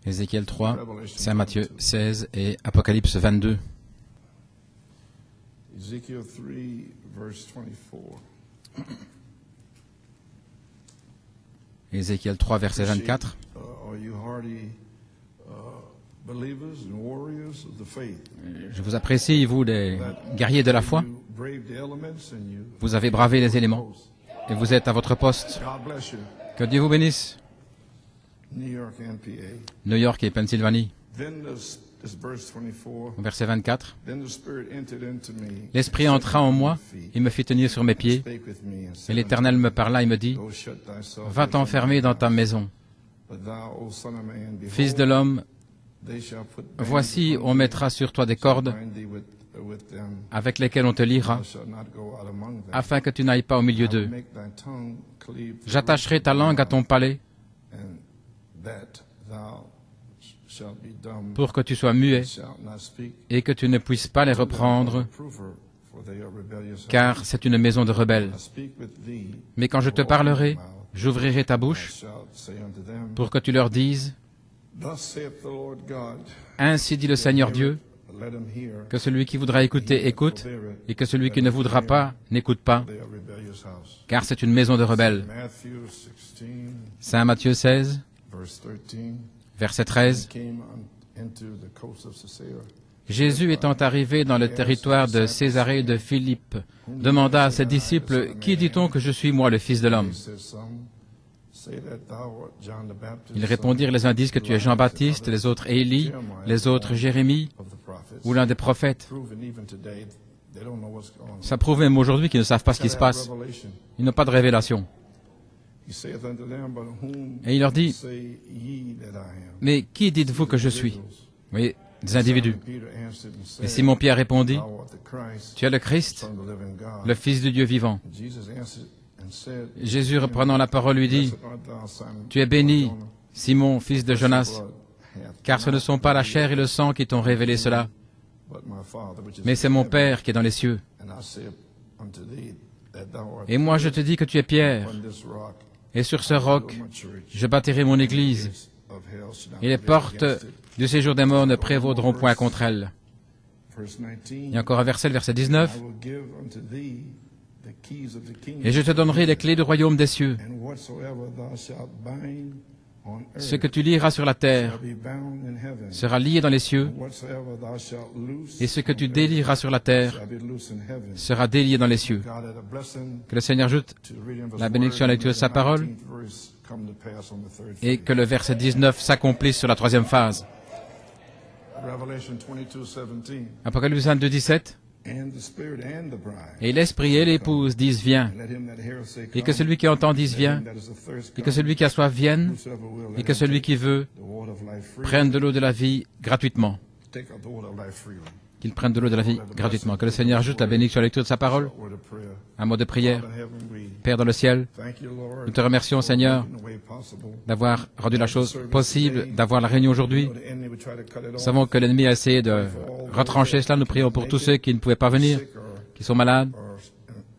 Ézéchiel 3, Saint Matthieu 16 et Apocalypse 22. Ezekiel 3, verse 24. Ézéchiel 3, verset 24. Are you hardy believers and warriors of the faith? Je vous apprécie, vous, les guerriers de la foi. You brave the elements and you. Vous avez bravé les éléments et vous êtes à votre poste. God bless you. Que Dieu vous bénisse. New York and PA. New York et Pennsylvanie. Then this verse 24. Verset 24. Then the Spirit entered into me. L'Esprit entra en moi, il me fit tenir sur mes pieds, Spake with me and et said l'Éternel me parla et me dit, Go shut thyself va t'enfermer dans ta maison. But thou, O son of man, Fils de behold, l'homme, they shall put voici, on mettra sur toi des cordes bind thee with them. avec lesquelles on te liera, Thou shalt not go out among them. afin que tu n'ailles pas au milieu d'eux. Make thy tongue cleave to the J'attacherai ta langue à ton palais and that thou shalt be dumb, pour que tu sois muet shalt not speak. et que tu ne puisses pas les reprendre, Reprove her, for they are rebellious. car c'est une maison de rebelles. I speak with thee, Mais quand je te parlerai, j'ouvrirai ta bouche shalt say unto them, pour que tu leur dises, Thus saith the Lord God, ainsi dit le Seigneur Dieu, let him hear, que celui qui voudra écouter, écoute, et que celui qui ne voudra pas, n'écoute pas, they are rebellious house. car c'est une maison de rebelles. Matthew 16, Saint Matthieu 16, verse 13, verset 13. came into the coast of Caesarea. Jésus étant arrivé dans le territoire de Césarée de Philippe, demanda à ses disciples, qui dit-on que je suis moi, le Fils de l'homme? He said, Some say that thou art John the Baptist, Ils répondirent les uns disent que tu es Jean-Baptiste, les autres Élie, les autres Jérémie, of the prophets. ou l'un des prophètes. Proven even today, they don't know what's going on. Ça prouve même aujourd'hui qu'ils ne savent pas ce qui se passe. Revelation. Ils n'ont pas de révélation. He saith unto them, But whom Et il leur dit, say ye that I am? mais qui dites-vous que je suis? Oui, des individus. Peter answered and Et said, Simon-Pierre répondit, Thou art the Christ, tu es le Christ, Son of the living God. le Fils du Dieu vivant. Jesus answered and said, Jésus, reprenant la parole, lui dit, Blessed art thou, Simon, tu es béni, Jonah, Simon, fils de Jonas, blood hath car ce ne sont pas la chair et le sang qui t'ont révélé cela, but my Father which is mais c'est in mon heaven. Père qui est dans les cieux. And I say unto thee that thou art Et moi je te dis que tu es Pierre, upon this rock, et sur ce roc, my church, je bâtirai mon église, of hell shall not et les prevail portes against it. du séjour des morts ne prévaudront point contre elle. Verse Il y 19, a encore un verset, le verset I 19. will give unto thee the keys of the kingdom, Et je te donnerai les clés du royaume des cieux. and whatsoever thou shalt bind on Ce earth que tu lieras sur la terre shall be bound in heaven, sera lié dans les cieux, and whatsoever thou shalt loose et ce que tu on earth délieras sur la terre shall be loose in heaven. sera délié dans les cieux. God had a blessing Que le Seigneur ajoute to reading of his la bénédiction à la word, lecture de sa parole, 19th verse come to pass on the third et phase. que le verset 19 s'accomplisse sur la troisième phase. Revelation 22:17, Apocalypse 22, 17. and the Spirit and the bride. Et l'Esprit et l'épouse disent viens, Let him that heareth say, et que Come. celui qui entend dise Let viens, him that is athirst et que come. celui qui a soif vienne, Whosoever will, et let que him celui take qui veut the water of life freely. prenne de l'eau de la vie gratuitement. Take of the water of life freely. Qu'il prenne de l'eau de la vie gratuitement. Que le Seigneur ajoute la bénédiction à la lecture de sa parole. Word of prayer. Un mot de prière. Father in heaven, we Père dans le ciel, thank you, Lord, nous te remercions, for Seigneur, making the way possible. d'avoir rendu la chose possible, d'avoir la réunion aujourd'hui. Know the enemy would try to cut it Nous off. savons que l'ennemi a essayé de retrancher cela. Nous prions pour tous ceux qui ne pouvaient pas venir, Sick or qui sont malades,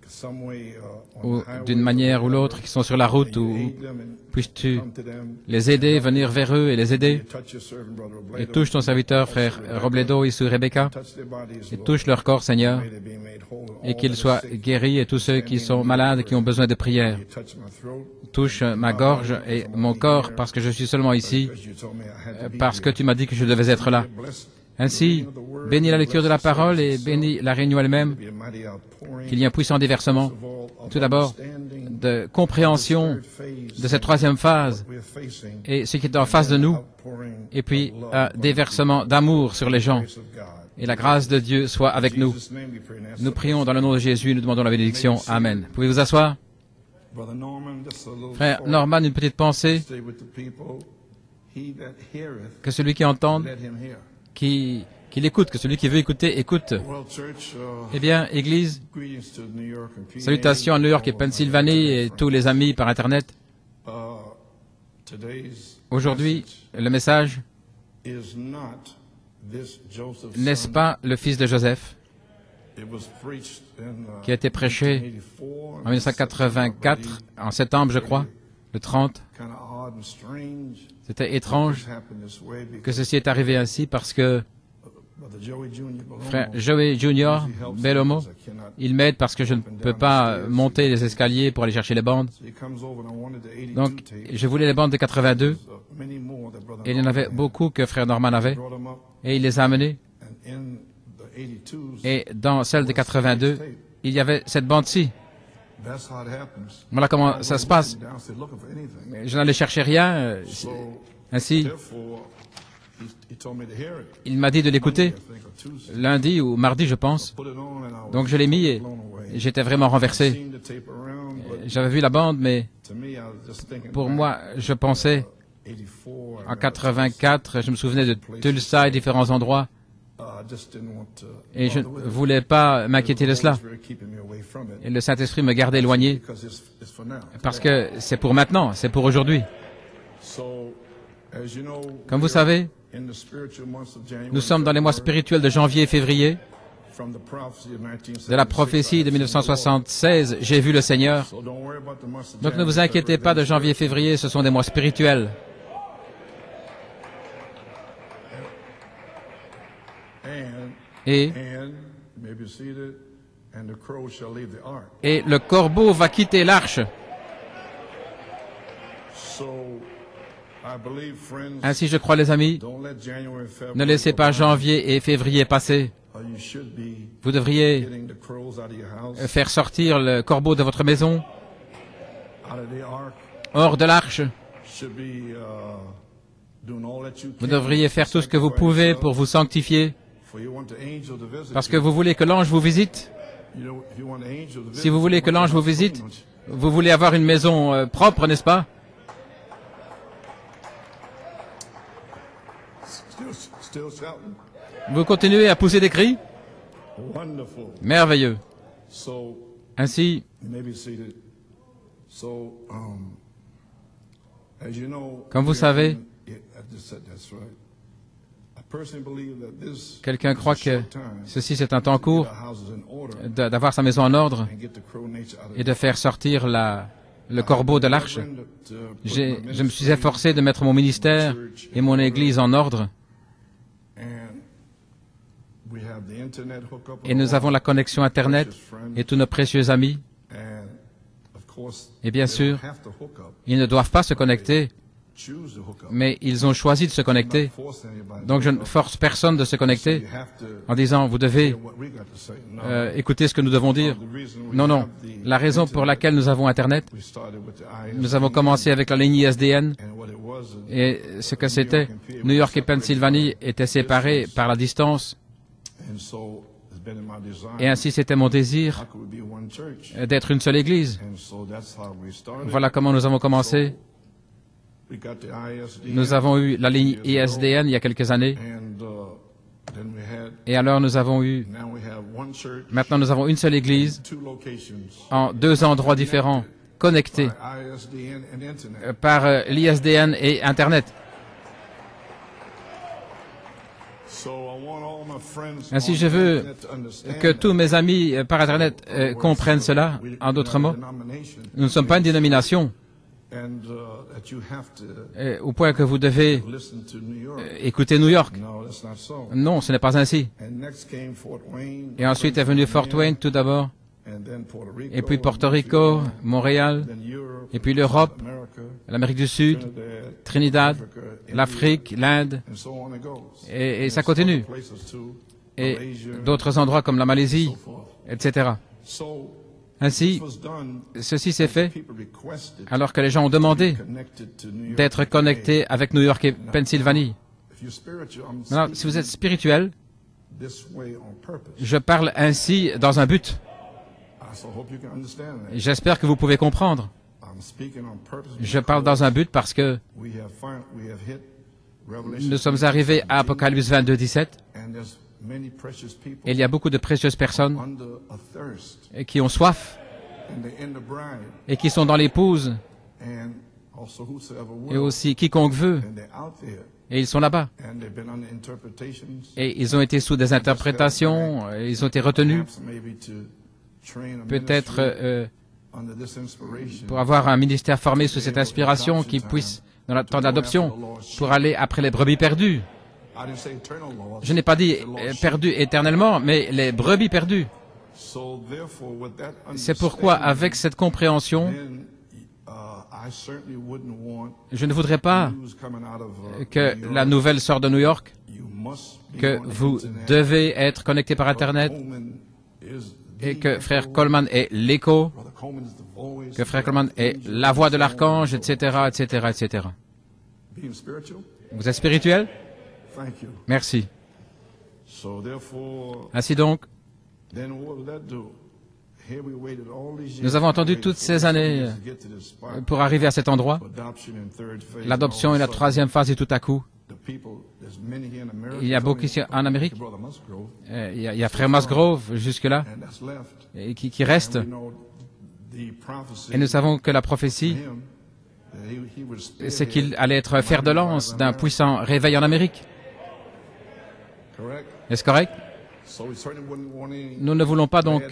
some way, on ou the highway, d'une manière ou l'autre, qui sont sur la route, ou aid them and puisses-tu come to them. les aider, venir vers eux et les aider. Touch your servant, brother Et Robledo. touche ton serviteur, frère Robledo, Issou et Rebecca, Touch their bodies, et Lord. touche leur corps, Seigneur, May they be made whole. et All qu'ils that soient are sick, guéris, et tous ceux qui sont malades, qui ont besoin de prière. you touch my throat, Touche ma gorge et mon corps, parce que je suis seulement ici, because you told me I had to be parce que here. tu m'as dit que je devais être là. Bless Ainsi, bénis la lecture de la parole et bénis la réunion elle-même, be a mighty outpouring qu'il y ait un puissant déversement, of all of tout d'abord, understanding de compréhension third phase de cette troisième phase we're facing, et ce qui est en face de nous, outpouring et puis of love un déversement d'amour sur les gens. grace of God. Et la grâce de Dieu soit avec In nous. Jesus' name we pray and ask Nous it. prions dans le nom de Jésus, nous demandons la bénédiction. Amen. Pouvez vous asseoir? Brother Norman, just a little Frère thought. Norman, une petite pensée, Stay with the people. He that heareth, que celui qui entend, let him hear. qu'il écoute, que celui qui veut écouter, écoute. World Church, Eh bien, Église, greetings to New York and PA. salutations à New York et Pennsylvanie et tous les amis par Internet. Uh, today's Aujourd'hui, message le message, is not this Joseph's n'est-ce son. pas le fils de Joseph, It was preached in, qui a été prêché 1984, en 1984, en septembre, je crois. le 30. kind of odd and strange C'était étrange this happened this way que because ceci est arrivé ainsi parce que Brother Joey Jr. Belomo frère Joey Junior Belomo, because I cannot. il m'aide parce que je ne peux pas monter les escaliers pour aller chercher les bandes. So he comes over and I wanted the 82 Donc, tape. je voulais les bandes de 82 Many more that Brother et il y en avait Norman beaucoup que frère Norman avait brought them up, et il les a amenés. and in the 82s, Et dans celle de 82, il y avait cette bande-ci. that's how it happens. Voilà comment ça se passe. Downstairs looking for anything. Je n'allais chercher rien. So Ainsi, therefore, he told me to hear it. il m'a dit de l'écouter I think or Tuesday. lundi ou mardi, je pense. Put it on and I was Donc je l'ai mis et blown away. j'étais vraiment renversé. Seen the tape around, but J'avais vu la bande, mais to me, I was just thinking pour back, moi, je pensais 84. en 84, je me souvenais de Tulsa et différents endroits I just didn't want to et je ne bother with it. voulais pas m'inquiéter de The cela. Holy Spirit keeping me away from it. Et le Saint-Esprit me gardait éloigné Because it's for now. parce que c'est pour maintenant, c'est pour aujourd'hui. So, as you know, Comme vous savez, in the spiritual months of January, nous sommes dans les mois spirituels de janvier et février. from the prophecy of 1976, De la prophétie de 1976, j'ai vu le Seigneur. So don't worry about the months of Donc ne vous January, inquiétez pas de February, janvier et février, ce sont des mois spirituels. Et, and you may be seated, and the crow shall leave the ark. et le corbeau va quitter l'arche. So, I believe, friends, Ainsi, je crois, les amis, don't let January and February ne laissez go pas by, janvier et février passer. or you should be Vous devriez getting the crows out of your house, faire sortir le corbeau de votre maison, out of the ark. hors de l'arche. Should be doing all that you Vous can devriez faire tout ce que vous sanctify pouvez yourself, pour vous sanctifier, for you want the angel to visit parce que you. vous voulez que l'ange vous visite. You know, if you want the angel to Si visit vous voulez you, que you want l'ange the vous house clean, visite, don't you? vous voulez avoir une maison propre, n'est-ce pas? Still shouting. Vous continuez à pousser des cris? Wonderful. Merveilleux. So Ainsi, you may be seated. So, as you know, Comme vous savez, I just said that's right. I personally believe that this quelqu'un is croit a que short time ceci c'est un temps to court get our houses in order d'avoir sa maison en ordre and get the crow nature out of et de faire sortir le corbeau de l'arche. Je me suis efforcé de mettre mon ministère et mon église en ordre et nous avons la connexion Internet et tous nos précieux amis. Et bien sûr, ils ne doivent pas se connecter, mais ils ont choisi de se connecter. Donc je ne force personne de se connecter en disant vous devez écouter ce que nous devons dire. Non, non. La raison pour laquelle nous avons Internet, nous avons commencé avec la ligne ISDN et ce que c'était, New York et Pennsylvanie étaient séparés par la distance et ainsi c'était mon désir d'être une seule église. Voilà comment nous avons commencé. Nous avons eu la ligne ISDN il y a quelques années. Et alors nous avons eu, maintenant nous avons une seule église en deux endroits différents, connectés par l'ISDN et Internet. Ainsi je veux que tous mes amis par Internet comprennent cela. En d'autres mots, nous ne sommes pas une dénomination. Au point que vous devez écouter New York. Non, ce n'est pas ainsi. Et ensuite est venu Fort Wayne tout d'abord, et puis Porto Rico, Montréal, et puis l'Europe, l'Amérique du Sud, Trinidad, l'Afrique, l'Inde, et ça continue. Et d'autres endroits comme la Malaisie, etc. Ainsi, ceci s'est fait alors que les gens ont demandé d'être connectés avec New York et Pennsylvanie. Maintenant, si vous êtes spirituel, je parle ainsi dans un but. J'espère que vous pouvez comprendre. Je parle dans un but parce que nous sommes arrivés à Apocalypse 22, 17. Et il y a beaucoup de précieuses personnes qui ont soif et qui sont dans l'épouse et aussi quiconque veut. Et ils sont là-bas. Et ils ont été sous des interprétations, ils ont été retenus peut-être pour avoir un ministère formé sous cette inspiration qui puisse, dans le temps d'adoption, pour aller après les brebis perdues. Je n'ai pas dit perdues éternellement, mais les brebis perdues. C'est pourquoi, avec cette compréhension, je ne voudrais pas que la nouvelle sorte de New York, que vous devez être connecté par Internet, et que Frère Coleman est l'écho, que Frère Coleman est la voix de l'archange, etc., etc., etc. Vous êtes spirituel? Merci. Ainsi donc, nous avons attendu toutes ces années pour arriver à cet endroit. L'adoption est la troisième phase et tout à coup, il y a beaucoup ici en Amérique. Il y a Frère Musgrove jusque-là, qui reste. Et nous savons que la prophétie, c'est qu'il allait être fer de lance d'un puissant réveil en Amérique. Est-ce correct? Nous ne voulons pas donc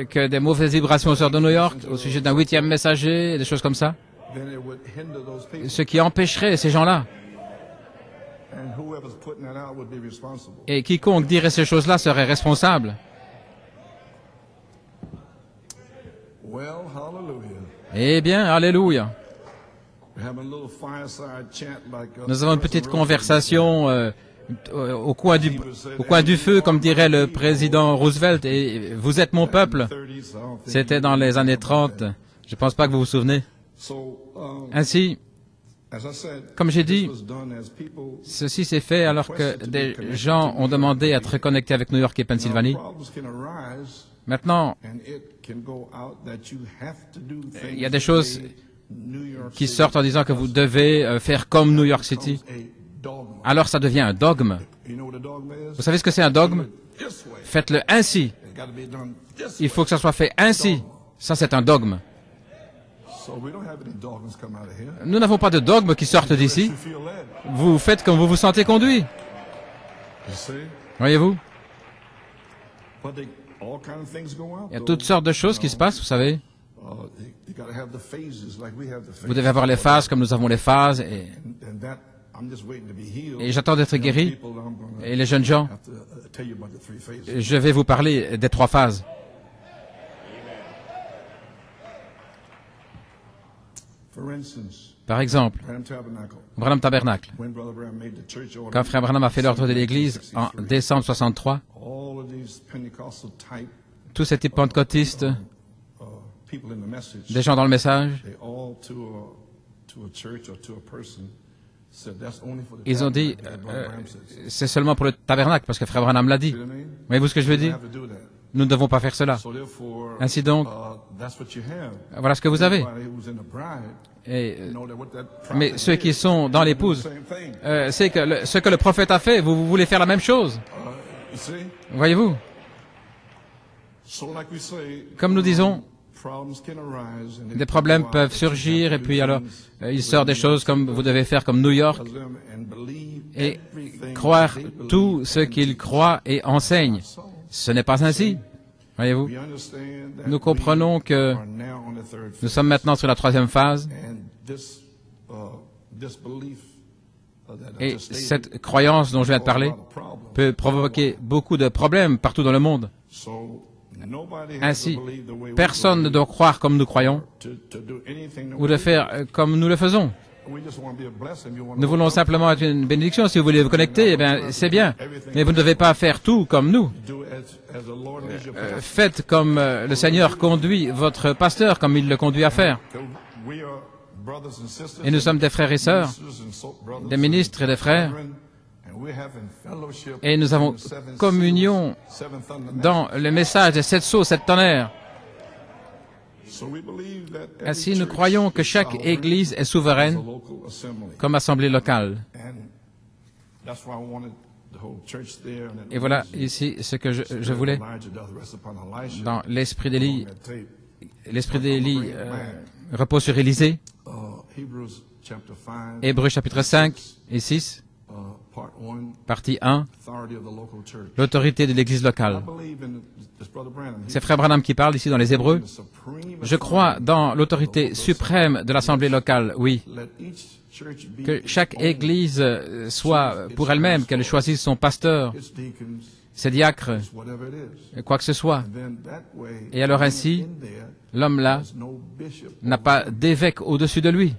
que des mauvaises vibrations sortent de New York au sujet d'un 8e messager, des choses comme ça. Ce qui empêcherait ces gens-là. Et quiconque dirait ces choses-là serait responsable. Eh bien, alléluia. Nous avons une petite conversation au coin du feu, comme dirait le président Roosevelt, et vous êtes mon peuple. C'était dans les années 30. Je ne pense pas que vous vous souvenez. Ainsi, comme j'ai dit, ceci s'est fait alors que des gens ont demandé à être connectés avec New York et Pennsylvanie. Maintenant, il y a des choses qui sortent en disant que vous devez faire comme New York City. Alors ça devient un dogme. Vous savez ce que c'est un dogme? Faites-le ainsi. Il faut que ça soit fait ainsi. Ça, c'est un dogme. Nous n'avons pas de dogme qui sortent d'ici. Vous faites comme vous vous sentez conduit. Voyez-vous? Il y a toutes sortes de choses qui se passent, vous savez. Vous devez avoir les phases comme nous avons les phases. Et j'attends d'être guéri. Et les jeunes gens, je vais vous parler des 3 phases. Par exemple, Branham Tabernacle. Quand Frère Branham a fait l'ordre de l'Église en décembre 63, tous ces types pentecôtistes, des gens dans le message, ils ont dit, c'est seulement pour le tabernacle, parce que Frère Branham l'a dit. Voyez-vous ce que je veux dire? Nous ne devons pas faire cela. Ainsi donc, voilà ce que vous avez. Mais ceux qui sont dans l'épouse, c'est que ce que le prophète a fait, vous voulez faire la même chose. Voyez-vous? Comme nous disons, des problèmes peuvent surgir et puis alors il sort des choses comme vous devez faire comme New York et croire tout ce qu'il croit et enseigne. Ce n'est pas ainsi. Voyez-vous? Nous comprenons que nous sommes maintenant sur la 3e phase et cette croyance dont je viens de parler peut provoquer beaucoup de problèmes partout dans le monde. Ainsi, personne ne doit croire comme nous croyons ou de faire comme nous le faisons. Nous voulons simplement être une bénédiction. Si vous voulez vous connecter, eh bien, c'est bien. Mais vous ne devez pas faire tout comme nous. Faites comme le Seigneur conduit votre pasteur, comme il le conduit à faire. Et nous sommes des frères et sœurs, des ministres et des frères. Et nous avons communion dans le message des 7 sceaux, 7 tonnerres. Ainsi, nous croyons que chaque Église est souveraine comme assemblée locale. Et voilà ici ce que je voulais dans l'esprit d'Élie. L'esprit d'Élie repose sur Élisée. Hébreux chapitre 5 et 6. Partie 1, l'autorité de l'Église locale. C'est Frère Branham qui parle ici dans les Hébreux. Je crois dans l'autorité suprême de l'Assemblée locale, oui. Que chaque Église soit pour elle-même, qu'elle choisisse son pasteur, ses diacres, quoi que ce soit. Et alors ainsi, l'homme-là n'a pas d'évêque au-dessus de lui.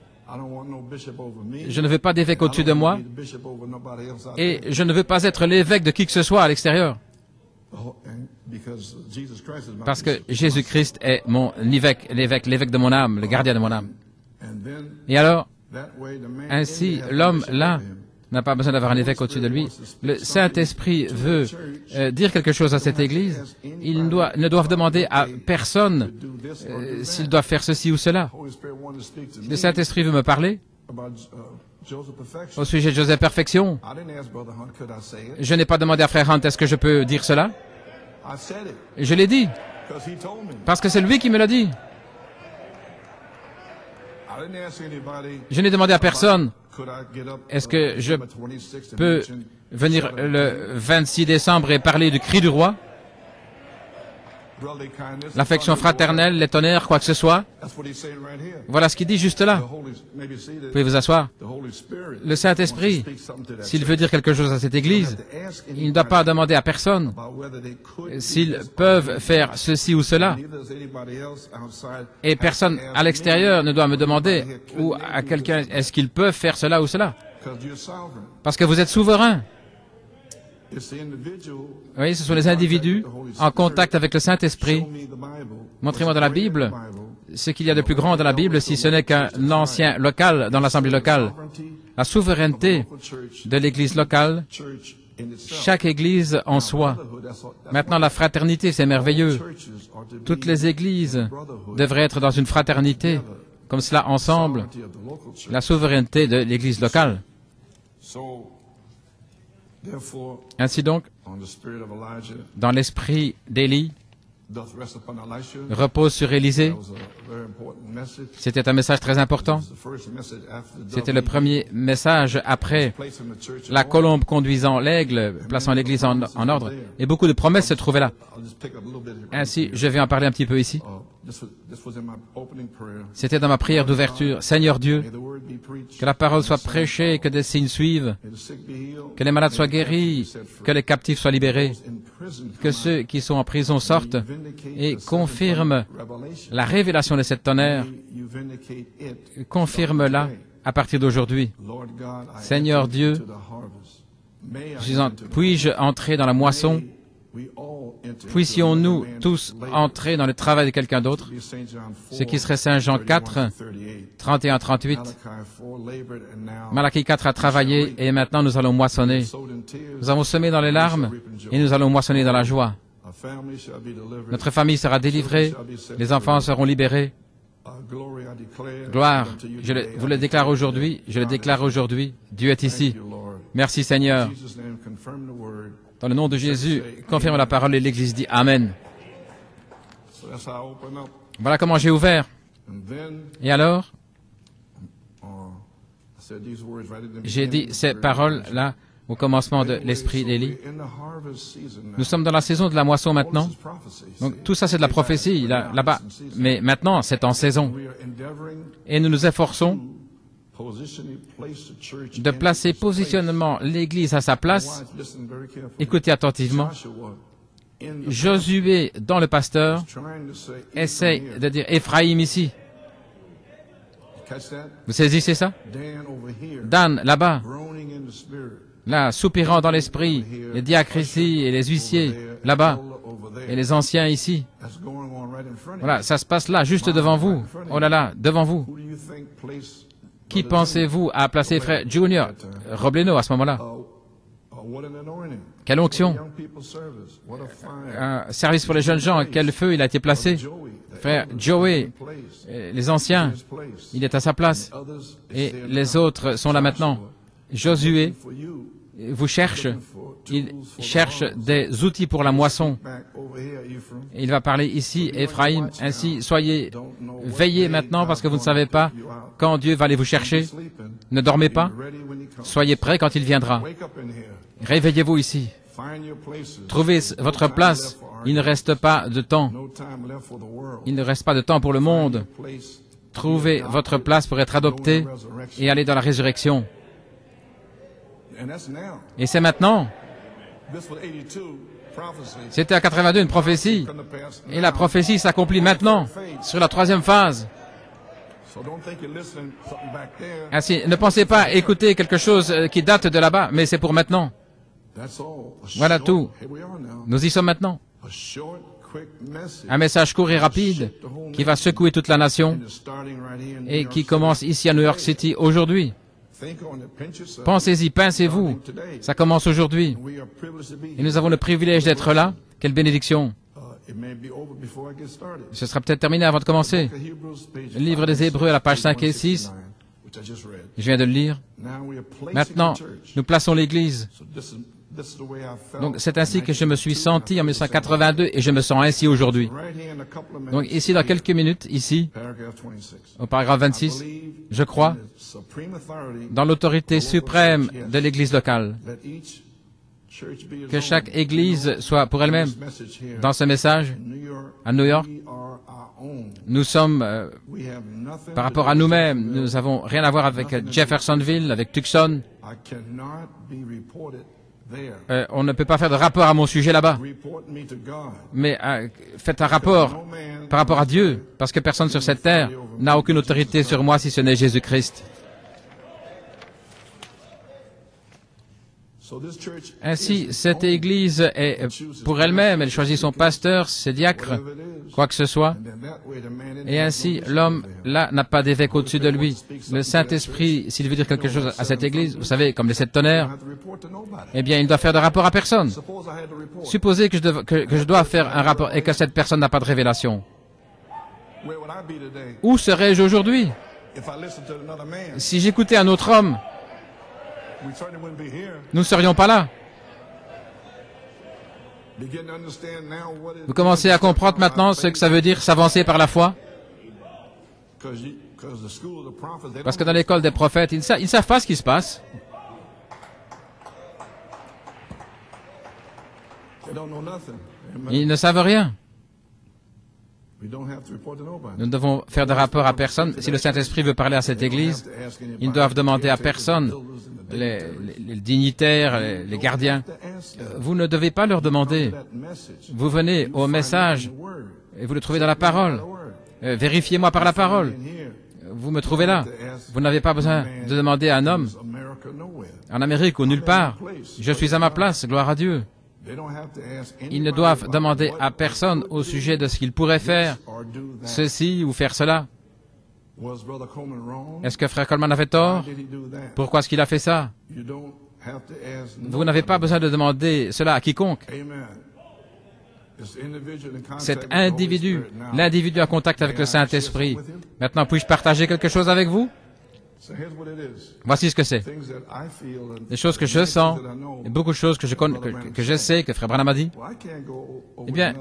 Je ne veux pas d'évêque au-dessus de moi et je ne veux pas être l'évêque de qui que ce soit à l'extérieur. Parce que Jésus-Christ est mon évêque, l'évêque de mon âme, le gardien de mon âme. Et alors, ainsi, l'homme là n'a pas besoin d'avoir un évêque au-dessus de lui. Le Saint-Esprit veut dire quelque chose à cette Église. Ils ne doivent demander à personne s'ils doivent faire ceci ou cela. Le Saint-Esprit veut me parler au sujet de Joseph Perfection. Je n'ai pas demandé à Frère Hunt, est-ce que je peux dire cela? Je l'ai dit, parce que c'est lui qui me l'a dit. Je n'ai demandé à personne, est-ce que je peux venir le 26 décembre et parler du cri du roi? L'affection fraternelle, les tonnerres, quoi que ce soit. Voilà ce qu'il dit juste là. Vous pouvez vous asseoir. Le Saint-Esprit, s'il veut dire quelque chose à cette Église, il ne doit pas demander à personne s'ils peuvent faire ceci ou cela. Et personne à l'extérieur ne doit me demander ou à quelqu'un est-ce qu'ils peuvent faire cela ou cela. Parce que vous êtes souverain. Oui, ce sont les individus en contact avec le Saint-Esprit. Montrez-moi dans la Bible ce qu'il y a de plus grand dans la Bible, si ce n'est qu'un ancien local dans l'Assemblée locale. La souveraineté de l'Église locale, chaque Église en soi. Maintenant, la fraternité, c'est merveilleux. Toutes les Églises devraient être dans une fraternité, comme cela ensemble, la souveraineté de l'Église locale. Ainsi donc, dans l'esprit d'Élie, repose sur Élisée. C'était un message très important. C'était le premier message après la colombe conduisant l'aigle, plaçant l'Église en ordre. Et beaucoup de promesses se trouvaient là. Ainsi, je vais en parler un petit peu ici. C'était dans ma prière d'ouverture. Seigneur Dieu, que la parole soit prêchée, que des signes suivent, que les malades soient guéris, que les captifs soient libérés, que ceux qui sont en prison sortent et confirment la révélation de cette tonnerre. Confirme-la à partir d'aujourd'hui. Seigneur Dieu, puis-je entrer dans la moisson? Puissions-nous tous entrer dans le travail de quelqu'un d'autre, ce qui serait Saint Jean 4, 31-38. Malachie 4 a travaillé et maintenant nous allons moissonner. Nous avons semé dans les larmes et nous allons moissonner dans la joie. Notre famille sera délivrée, les enfants seront libérés. Gloire, vous le déclare aujourd'hui, je le déclare aujourd'hui, Dieu est ici. Merci Seigneur. Dans le nom de Jésus, confirme la parole et l'Église dit Amen. Voilà comment j'ai ouvert. Et alors, j'ai dit ces paroles-là au commencement de l'esprit d'Élie. Nous sommes dans la saison de la moisson maintenant. Donc tout ça c'est de la prophétie là-bas. Mais maintenant c'est en saison. Et nous nous efforçons de placer positionnement l'Église à sa place. Écoutez attentivement. Josué, dans le pasteur, essaye de dire Éphraïm ici. Vous saisissez ça? Dan, là-bas, là, soupirant dans l'esprit, les diacres ici et les huissiers, là-bas, et les anciens ici. Voilà, ça se passe là, juste devant vous. Oh là là, devant vous. Qui pensez-vous à placer Frère Junior Robledo à ce moment-là? Quelle onction! Un service pour les jeunes gens, quel feu il a été placé? Frère Joey, les anciens, il est à sa place. Et les autres sont là maintenant. Josué, vous cherche. Il cherche des outils pour la moisson. Et il va parler ici, Éphraïm. Ainsi, soyez veillés maintenant parce que vous ne savez pas quand Dieu va aller vous chercher. Ne dormez pas. Soyez prêts quand il viendra. Réveillez-vous ici. Trouvez votre place. Il ne reste pas de temps. Il ne reste pas de temps pour le monde. Trouvez votre place pour être adopté et aller dans la résurrection. Et c'est maintenant. C'était à 82 une prophétie. Et la prophétie s'accomplit maintenant, sur la troisième phase. Ainsi, ne pensez pas écouter quelque chose qui date de là-bas, mais c'est pour maintenant. Voilà tout. Nous y sommes maintenant. Un message court et rapide qui va secouer toute la nation et qui commence ici à New York City aujourd'hui. Pensez-y, pincez-vous. Ça commence aujourd'hui. Et nous avons le privilège d'être là. Quelle bénédiction. Ce sera peut-être terminé avant de commencer. Le livre des Hébreux à la page 5 et 6. Je viens de le lire. Maintenant, nous plaçons l'Église. Donc, c'est ainsi que je me suis senti en 1982 et je me sens ainsi aujourd'hui. Donc, ici, dans quelques minutes, ici, au paragraphe 26, je crois dans l'autorité suprême de l'Église locale. Que chaque Église soit pour elle-même. Dans ce message, à New York, nous sommes, par rapport à nous-mêmes, nous n'avons rien à voir avec Jeffersonville, avec Tucson. On ne peut pas faire de rapport à mon sujet là-bas. Mais faites un rapport par rapport à Dieu, parce que personne sur cette terre n'a aucune autorité sur moi si ce n'est Jésus-Christ. Ainsi, cette Église est pour elle-même, elle choisit son pasteur, ses diacres, quoi que ce soit. Et ainsi, l'homme, là, n'a pas d'évêque au-dessus de lui. Le Saint-Esprit, s'il veut dire quelque chose à cette Église, vous savez, comme les 7 tonnerres, eh bien, il doit faire de rapport à personne. Supposez que je dois faire un rapport et que cette personne n'a pas de révélation. Où serais-je aujourd'hui? Si j'écoutais un autre homme, nous ne serions pas là. Vous commencez à comprendre maintenant ce que ça veut dire s'avancer par la foi? Parce que dans l'école des prophètes, ils ne savent pas ce qui se passe. Ils ne savent rien. Nous devons faire de rapport à personne. Si le Saint-Esprit veut parler à cette Église, ils ne doivent demander à personne, les dignitaires, les gardiens. Vous ne devez pas leur demander. Vous venez au message et vous le trouvez dans la parole. Vérifiez-moi par la parole. Vous me trouvez là. Vous n'avez pas besoin de demander à un homme en Amérique ou nulle part. Je suis à ma place, gloire à Dieu. Ils ne doivent demander à personne au sujet de ce qu'il pourrait faire, ceci ou faire cela. Est-ce que Frère Coleman avait tort? Pourquoi est-ce qu'il a fait ça? Vous n'avez pas besoin de demander cela à quiconque. Cet individu, l'individu en contact avec le Saint-Esprit. Maintenant, puis-je partager quelque chose avec vous? Voici ce que c'est. Des choses que je sens, et beaucoup de choses que je sais, que Frère Branham a dit. Eh bien,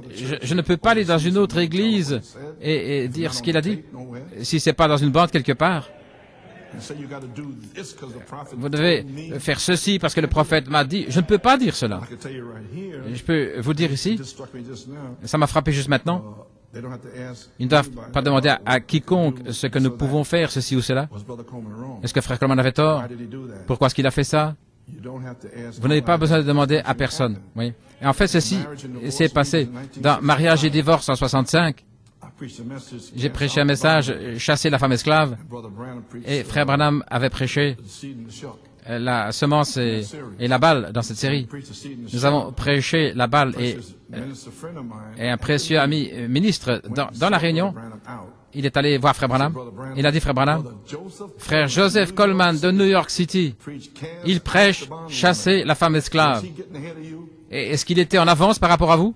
je ne peux pas aller dans une autre église et dire ce qu'il a dit, si ce n'est pas dans une bande quelque part. Vous devez faire ceci parce que le prophète m'a dit. Je ne peux pas dire cela. Je peux vous dire ici, ça m'a frappé juste maintenant. Ils ne doivent pas demander à quiconque ce que nous pouvons faire, ceci ou cela. Est-ce que Frère Coleman avait tort? Pourquoi est-ce qu'il a fait ça? Vous n'avez pas besoin de demander à personne. Oui. Et en fait, ceci s'est passé dans Mariage et divorce en 65. J'ai prêché un message, chasser la femme esclave, et Frère Branham avait prêché la semence et la balle dans cette série. Nous avons prêché la balle et un précieux ami ministre dans la réunion. Il est allé voir Frère Branham. Il a dit, Frère Branham, Frère Joseph Coleman de New York City, il prêche chasser la femme esclave. Et est-ce qu'il était en avance par rapport à vous?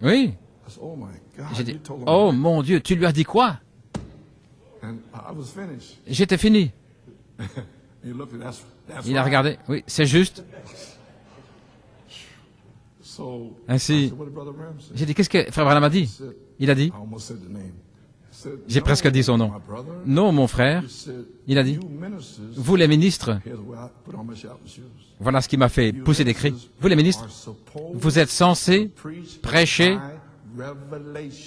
Oui. J'ai dit, oh mon Dieu, tu lui as dit quoi? J'étais fini. Il a regardé. Oui, c'est juste. Ainsi, j'ai dit, qu'est-ce que Frère Branham a dit? Il a dit, j'ai presque dit son nom. Non, mon frère, il a dit, vous les ministres, voilà ce qui m'a fait pousser des cris. Vous les ministres, vous êtes censés prêcher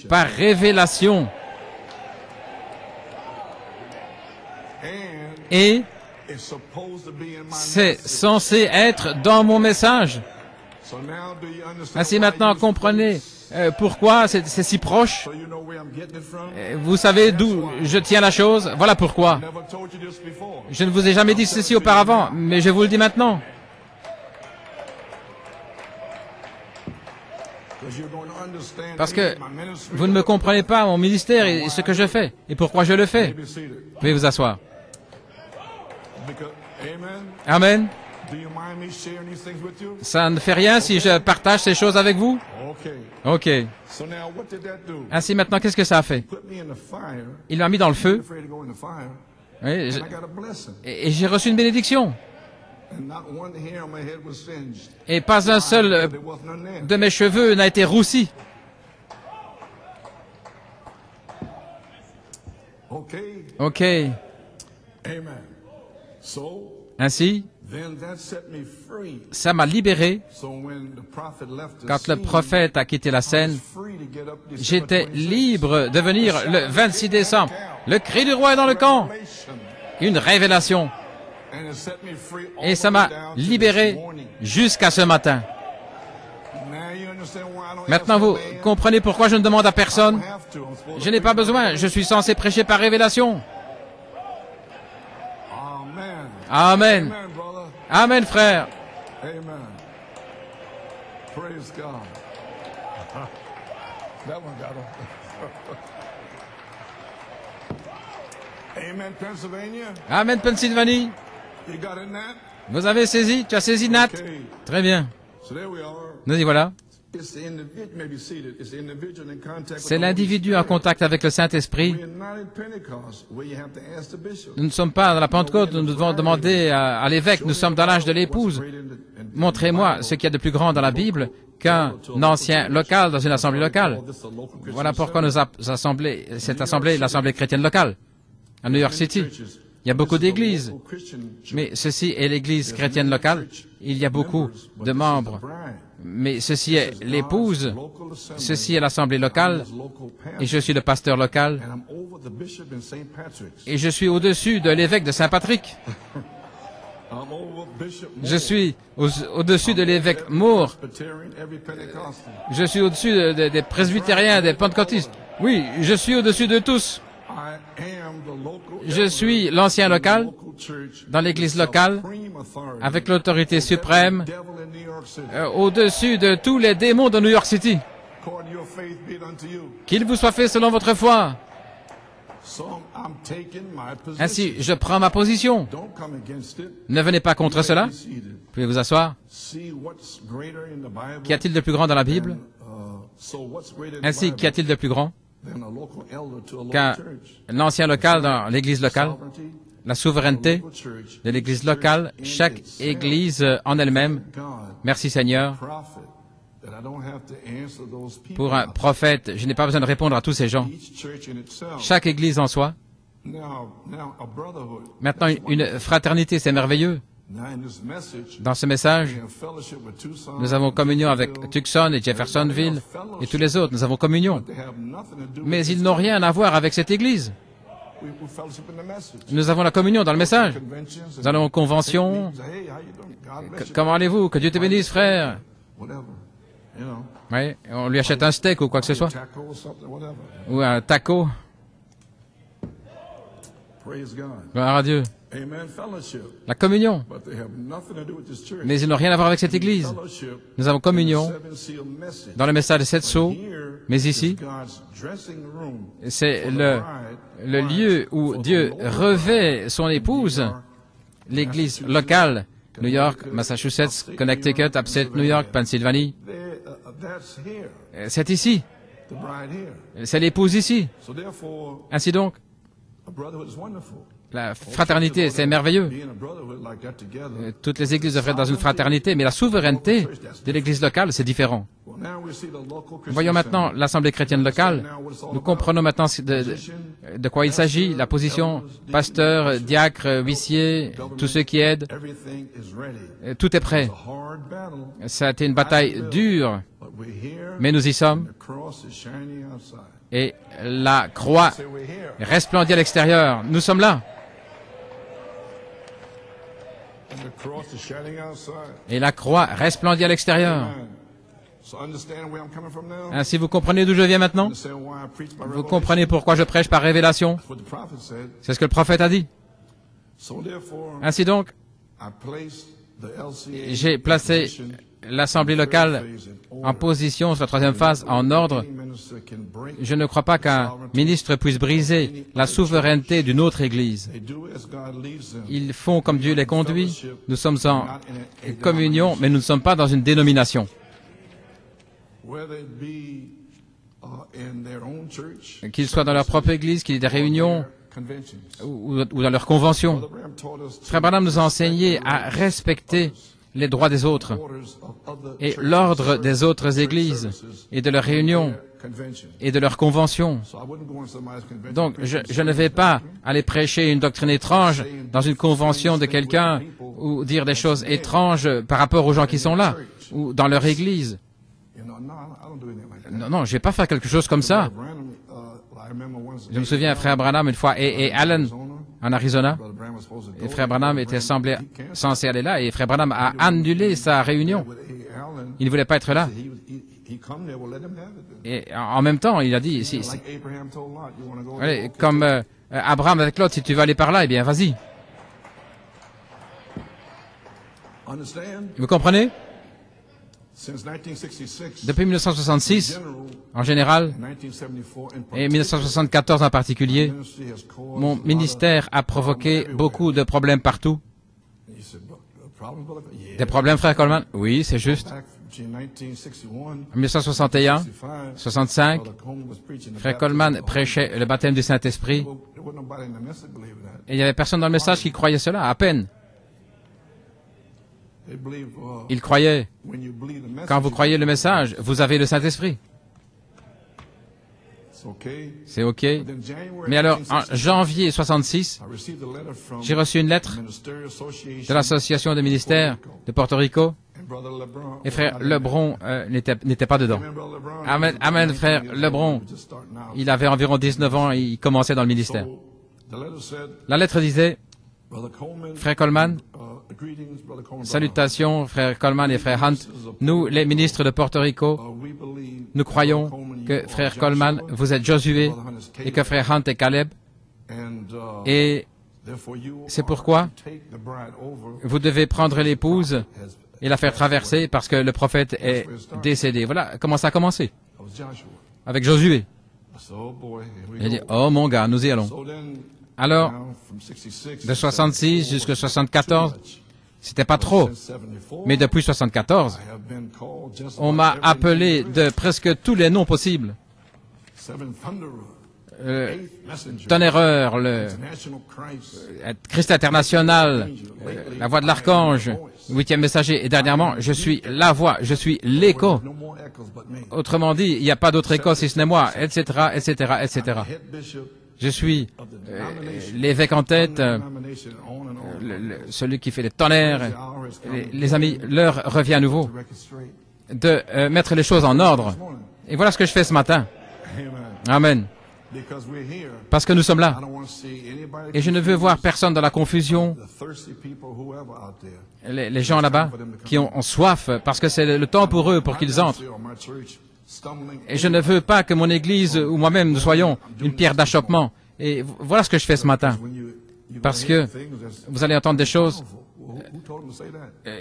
par révélation. Et c'est censé être dans mon message. Ainsi maintenant, comprenez pourquoi c'est si proche. Vous savez d'où je tiens la chose. Voilà pourquoi. Je ne vous ai jamais dit ceci auparavant, mais je vous le dis maintenant. Parce que vous ne me comprenez pas, mon ministère et ce que je fais, et pourquoi je le fais. Veuillez vous asseoir. Amen. Ça ne fait rien si je partage ces choses avec vous? Ok. Ainsi maintenant, qu'est-ce que ça a fait? Il m'a mis dans le feu. Oui, et j'ai reçu une bénédiction. Et pas un seul de mes cheveux n'a été roussi. Ok. Ainsi, ça m'a libéré. Quand le prophète a quitté la scène, j'étais libre de venir le 26 décembre. Le cri du roi est dans le camp. Une révélation. Et ça m'a libéré jusqu'à ce matin. Maintenant, vous comprenez pourquoi je ne demande à personne. Je n'ai pas besoin. Je suis censé prêcher par révélation. Amen. Amen, frère. Amen, Pennsylvanie. Vous avez saisi? Tu as saisi, Nat? Très bien. Nous y voilà. C'est l'individu en contact avec le Saint-Esprit. Nous ne sommes pas dans la Pentecôte, nous devons demander à l'évêque, nous sommes dans l'âge de l'épouse. Montrez-moi ce qu'il y a de plus grand dans la Bible qu'un ancien local dans une assemblée locale. Voilà pourquoi cette assemblée, l'assemblée chrétienne locale, à New York City. Il y a beaucoup d'églises, mais ceci est l'église chrétienne locale. Il y a beaucoup de membres. Mais ceci est l'épouse, ceci est l'assemblée locale, et je suis le pasteur local, et je suis au-dessus de l'évêque de Saint-Patrick. Je suis au-dessus de l'évêque Moore. Je suis au-dessus des presbytériens, des pentecôtistes. Oui, je suis au-dessus de tous. Je suis l'ancien local dans l'église locale avec l'autorité suprême au-dessus de tous les démons de New York City. Qu'il vous soit fait selon votre foi. Ainsi, je prends ma position. Ne venez pas contre cela. Pouvez vous asseoir. Qu'y a-t-il de plus grand dans la Bible? Ainsi, qu'y a-t-il de plus grand qu'un ancien local dans l'église locale? La souveraineté de l'église locale, chaque église en elle-même. Merci Seigneur. Pour un prophète, je n'ai pas besoin de répondre à tous ces gens. Chaque église en soi. Maintenant, une fraternité, c'est merveilleux. Dans ce message, nous avons communion avec Tucson et Jeffersonville et tous les autres. Nous avons communion. Mais ils n'ont rien à voir avec cette église. Nous avons la communion dans le message. Nous allons aux conventions. Comment allez-vous? Que Dieu te bénisse, frère. Oui, on lui achète un steak ou quoi que ce soit. Ou un taco. Gloire à Dieu. La communion. Mais ils n'ont rien à voir avec cette église. Nous avons communion dans le message de 7 sceaux, mais ici, c'est le lieu où Dieu revêt son épouse, l'église locale, New York, Massachusetts, Connecticut, Upstate New York, Pennsylvanie. C'est ici. C'est l'épouse ici. Ainsi donc, La fraternité, c'est merveilleux. Toutes les églises devraient être dans une fraternité, mais la souveraineté de l'église locale, c'est différent. Voyons maintenant l'Assemblée chrétienne locale. Nous comprenons maintenant de quoi il s'agit, la position, pasteur, diacre, huissier, tous ceux qui aident. Tout est prêt. Ça a été une bataille dure, mais nous y sommes. Et la croix resplendit à l'extérieur. Nous sommes là. Et la croix resplendit à l'extérieur. Ainsi, vous comprenez d'où je viens maintenant? Vous comprenez pourquoi je prêche par révélation? C'est ce que le prophète a dit. Ainsi donc, j'ai placé l'Assemblée locale en position sur la troisième phase, en ordre. Je ne crois pas qu'un ministre puisse briser la souveraineté d'une autre Église. Ils font comme Dieu les conduit. Nous sommes en communion, mais nous ne sommes pas dans une dénomination. Qu'ils soient dans leur propre Église, qu'il y ait des réunions ou dans leur convention. Frère Branham nous a enseigné à respecter les droits des autres et l'ordre des autres églises et de leurs réunions et de leurs conventions. Donc, je ne vais pas aller prêcher une doctrine étrange dans une convention de quelqu'un ou dire des choses étranges par rapport aux gens qui sont là ou dans leur église. Non, je ne vais pas faire quelque chose comme ça. Je me souviens, frère Branham, une fois, et Allen, en Arizona, et frère Branham était censé aller là, et frère Branham a annulé sa réunion. Il ne voulait pas être là. Et en même temps, il a dit, allez, comme Abraham avec Lot, si tu veux aller par là, eh bien, vas-y. Vous comprenez? Depuis 1966, en général, et 1974 en particulier, mon ministère a provoqué beaucoup de problèmes partout. Des problèmes, frère Coleman? Oui, c'est juste. En 1961, 65, frère Coleman prêchait le baptême du Saint-Esprit. Et il n'y avait personne dans le message qui croyait cela, à peine. Ils croyaient, quand vous croyez le message, vous avez le Saint-Esprit. C'est OK. Mais alors, en janvier 66, j'ai reçu une lettre de l'Association des ministères de Porto Rico, et frère Lebron n'était pas dedans. Amen, amen, frère Lebron. Il avait environ 19 ans et il commençait dans le ministère. La lettre disait, frère Coleman, salutations, frère Coleman et frère Hunt. Nous, les ministres de Porto Rico, nous croyons que frère Coleman, vous êtes Josué et que frère Hunt est Caleb. Et c'est pourquoi vous devez prendre l'épouse et la faire traverser parce que le prophète est décédé. Voilà comment ça a commencé. Avec Josué. Il a dit, oh mon gars, nous y allons. Alors, de 66 jusqu'à 74, c'était pas trop. Mais depuis 74, on m'a appelé de presque tous les noms possibles. Tonnerreur, le Christ international, la voix de l'archange, 8e messager, et dernièrement, je suis la voix, je suis l'écho. Autrement dit, il n'y a pas d'autre écho si ce n'est moi, etc., etc., etc. Je suis l'évêque en tête, celui qui fait les tonnerres. Les amis, l'heure revient à nouveau de mettre les choses en ordre. Et voilà ce que je fais ce matin. Amen. Parce que nous sommes là. Et je ne veux voir personne dans la confusion. Les gens là-bas qui ont soif, parce que c'est le temps pour eux, pour qu'ils entrent. Et je ne veux pas que mon Église ou moi-même nous soyons une pierre d'achoppement. Et voilà ce que je fais ce matin. Parce que vous allez entendre des choses.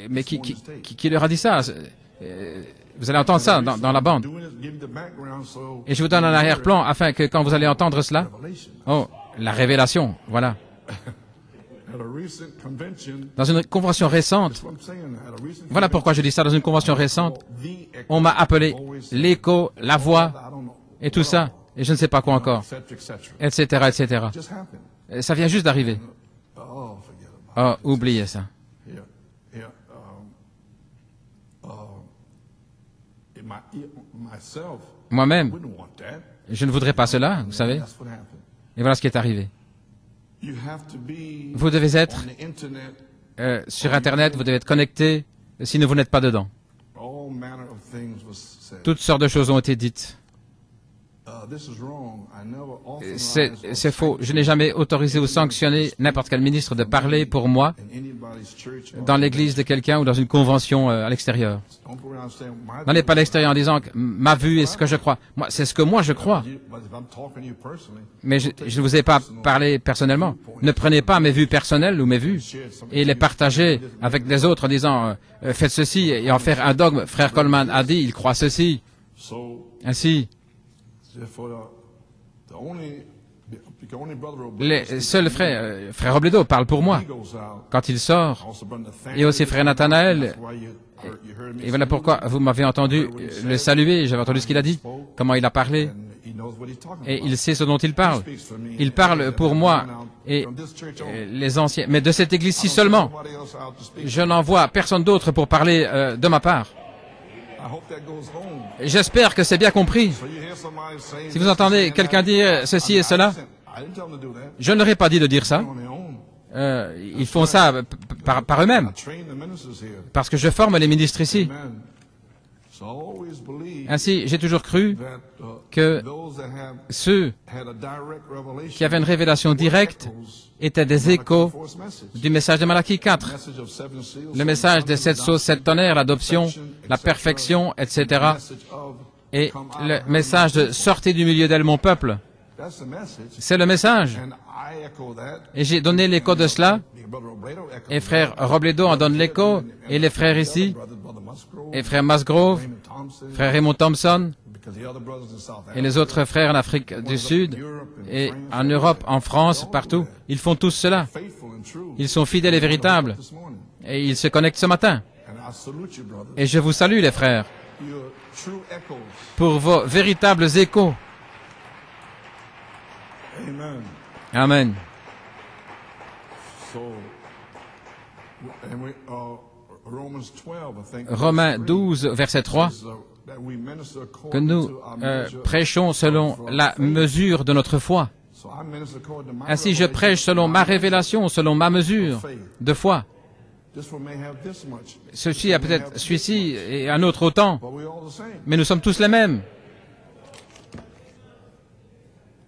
Mais qui leur a dit ça? Vous allez entendre ça dans la bande. Et je vous donne un arrière-plan afin que quand vous allez entendre cela, oh, la révélation, voilà. Dans une convention récente, voilà pourquoi je dis ça, dans une convention récente, on m'a appelé l'écho, la voix, et tout ça, et je ne sais pas quoi encore, etc., etc. Ça vient juste d'arriver. Oh, forget about Oh, oubliez ça. it. Yeah, myself, Moi-même, wouldn't want that. je ne voudrais pas cela, vous savez. That's what happened. Et voilà ce qui est arrivé. You have to be Vous devez être on the internet. sur Internet, vous devez être connecté, sinon vous n'êtes pas dedans. All manner of things was said. Toutes sortes de choses ont été dites. This is wrong. I never C'est faux. Je n'ai jamais autorisé ou sanctionné n'importe quel ministre de parler pour moi in anybody's church. Or dans l'église de quelqu'un ou dans une convention à l'extérieur. don't go around saying my N'allez pas à l'extérieur en disant que ma vue est ce que je crois. Moi, c'est ce que moi je crois. But if I'm talking to you personally, Mais je ne vous ai pas parlé personnellement. Ne prenez pas mes vues personnelles ou mes vues et les partagez avec les autres en disant faites ceci et en faire un dogme. Frère Coleman a dit, il croit ceci. so Ainsi, therefore the only brother les seuls frères, frère Robledo parle pour moi he goes out. quand il sort. Also, brother Et aussi frère Nathanaël. That's why you heard me. Et voilà pourquoi vous m'avez entendu le saluer. J'avais entendu ce qu'il a dit, comment il a parlé. And he knows what he's talking Et about. il sait ce dont il parle. Speaks for me. Il parle pour moi et From this church on. les anciens. Mais de cette église-ci seulement. Nobody else out to speak. Je n'envoie personne d'autre pour parler de ma part. I hope that goes home. J'espère que c'est bien compris. So you hear somebody saying Si vous entendez quelqu'un dire ceci et cela, I didn't tell them to do that. je ne leur ai pas dit de dire ça. On their own. Ils font ça par eux-mêmes. I train the ministers here. Parce que je forme les ministres ici. Amen. So I always believe Ainsi, j'ai toujours cru that que those that have ceux had a direct revelation qui avaient une révélation directe étaient des échos force message. du message de Malachie 4. Message of seven seals, Le message des 7 sceaux, 7 tonnerres, l'adoption, la perfection, etc. message of Et le message de sortez du milieu d'elle, mon peuple. that's the message. C'est le message. And I echo that. Et j'ai donné l'écho de cela. Brother Robledo echoed Et frère Robledo en donne l'écho. Et les frères ici. brother Musgrove, Et frère Musgrove, Raymond Thompson, frère Raymond Thompson. because the other brothers in South Et Africa, les autres frères en Afrique du Sud. Et en Europe, en France, partout. Ils font tous cela. faithful and true. Ils sont fidèles et véritables. This morning. Et ils se connectent ce matin. And I salute you, brothers. Et je vous salue, les frères, Your true echoes. pour vos véritables échos. Amen. Amen. So, and we, Romans 12, I think. Romains 12, verset 3, That we minister according que nous to our measure. prêchons selon la mesure de notre foi. So I minister according to my Ainsi, je revelation. prêche selon ma révélation, selon ma mesure de foi. This one may have this much, Ceci a peut-être celui-ci et un autre autant, but we're all the same. mais nous sommes tous les mêmes.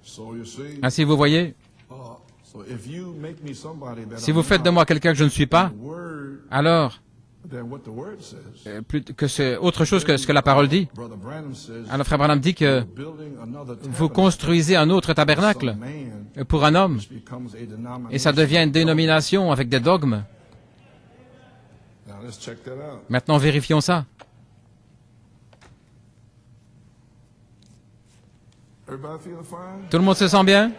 So you see, Ainsi, vous voyez, so if you make me somebody that si vous faites de moi quelqu'un que je ne suis pas, word alors, than what the word says. que c'est autre chose que ce que la parole dit. Brother Branham says, Alors, frère Branham dit que building another vous tabernacle construisez un autre tabernacle man pour un homme, becomes a denomination. et ça devient une dénomination avec des dogmes. Now let's check that out. Maintenant, vérifions ça. Everybody feeling fine? Tout le monde se sent bien?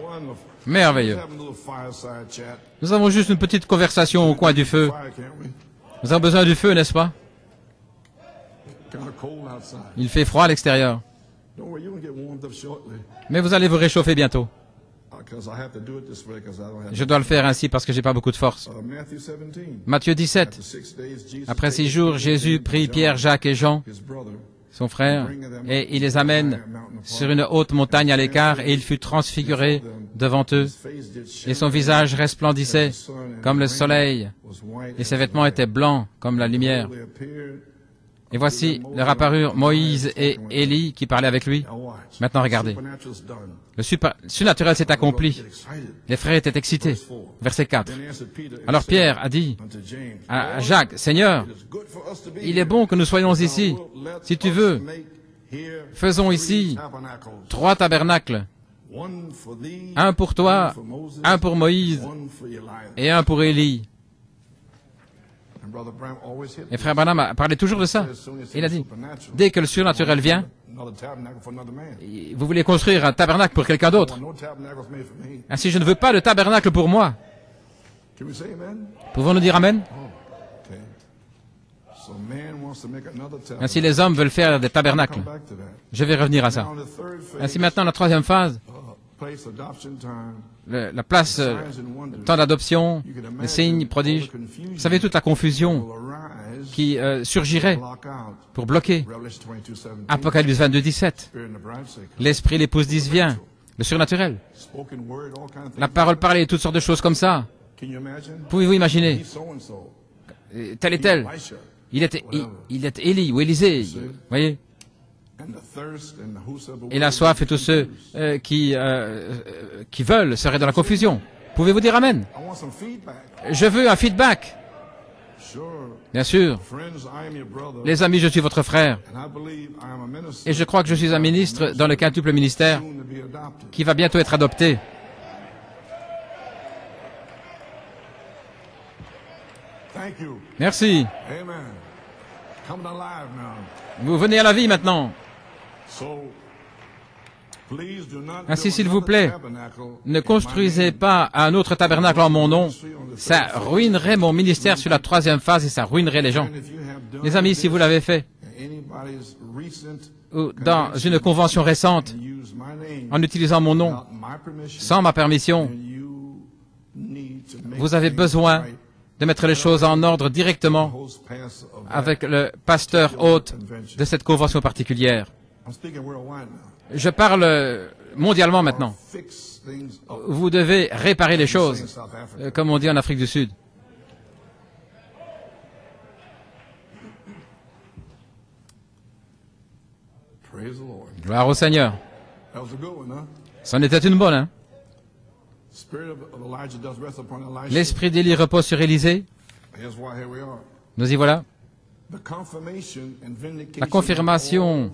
Wonderful. Merveilleux. Let's have a little fireside chat. Nous avons juste une petite conversation au coin du feu. Fire, can't we? Nous avons besoin du feu, n'est-ce pas? Kind of cold outside. Il fait froid à l'extérieur. Don't worry, you're gonna get warmed up shortly. Mais vous allez vous réchauffer bientôt. Because I have to do it this way because I don't have. Je dois le faire ainsi parce que j'ai pas beaucoup de force. Matthew 17. Matthieu 17. After 6 days, Jesus Après takes 6 jours, Jésus prit Pierre, Jacques et Jean, his brother, son frère, et il les amène sur une haute montagne à l'écart, et il fut transfiguré devant eux, his face did shine et son visage resplendissait comme le soleil, was white et ses vêtements étaient blancs comme la lumière. They appeared. Et voici leur apparurent Moïse et Élie qui parlaient avec lui. Now watch. Maintenant regardez, Supernatural's done. le surnaturel s'est accompli. Get excited. Les frères étaient excités. Verset 4. Then answered Peter and Alors said Pierre a dit unto James, à Jacques, Seigneur, It is good for us to be il est here. bon que nous soyons ici. Let Si tu us veux, make here faisons 3 ici tabernacles. 3 tabernacles, One for thee, un pour toi, one for Moses, un pour Moïse one for Elijah. et un pour Élie. And Brother Branham always hit Et frère Branham a parlé toujours de ça. Il a dit, dès que le surnaturel vient, another tabernacle for another man. vous voulez construire un tabernacle pour quelqu'un d'autre. No tabernacles made for me. Ainsi, je ne veux pas de tabernacle pour moi. Can we say amen? Pouvons-nous dire Amen? Okay. So man wants to make another tabernacle. Ainsi, les hommes veulent faire des tabernacles. Come back to that. Je vais revenir à ça. Now the third phase, Ainsi, maintenant, la troisième phase, la place, temps d'adoption, les signes, prodiges. Vous savez toute la confusion qui surgirait pour bloquer. Apocalypse 22, 17. L'esprit, l'épouse disent viens. Le surnaturel. La parole parlée, toutes sortes de choses comme ça. Pouvez-vous imaginer? Tel et tel. Il est Élie ou Élisée. Vous voyez? Et la soif et tous ceux qui veulent seraient dans la confusion. Pouvez-vous dire Amen? Je veux un feedback. Bien sûr. Les amis, je suis votre frère. Et je crois que je suis un ministre dans le quintuple ministère qui va bientôt être adopté. Merci. Vous venez à la vie maintenant. Ainsi, s'il vous plaît, ne construisez pas un autre tabernacle en mon nom. Ça ruinerait mon ministère sur la troisième phase et ça ruinerait les gens. Les amis, si vous l'avez fait, ou dans une convention récente, en utilisant mon nom, sans ma permission, vous avez besoin de mettre les choses en ordre directement avec le pasteur hôte de cette convention particulière. Je parle mondialement maintenant. Vous devez réparer les choses, comme on dit en Afrique du Sud. Gloire au Seigneur. C'en était une bonne, hein? L'esprit d'Élie repose sur Élisée. Nous y voilà. La confirmation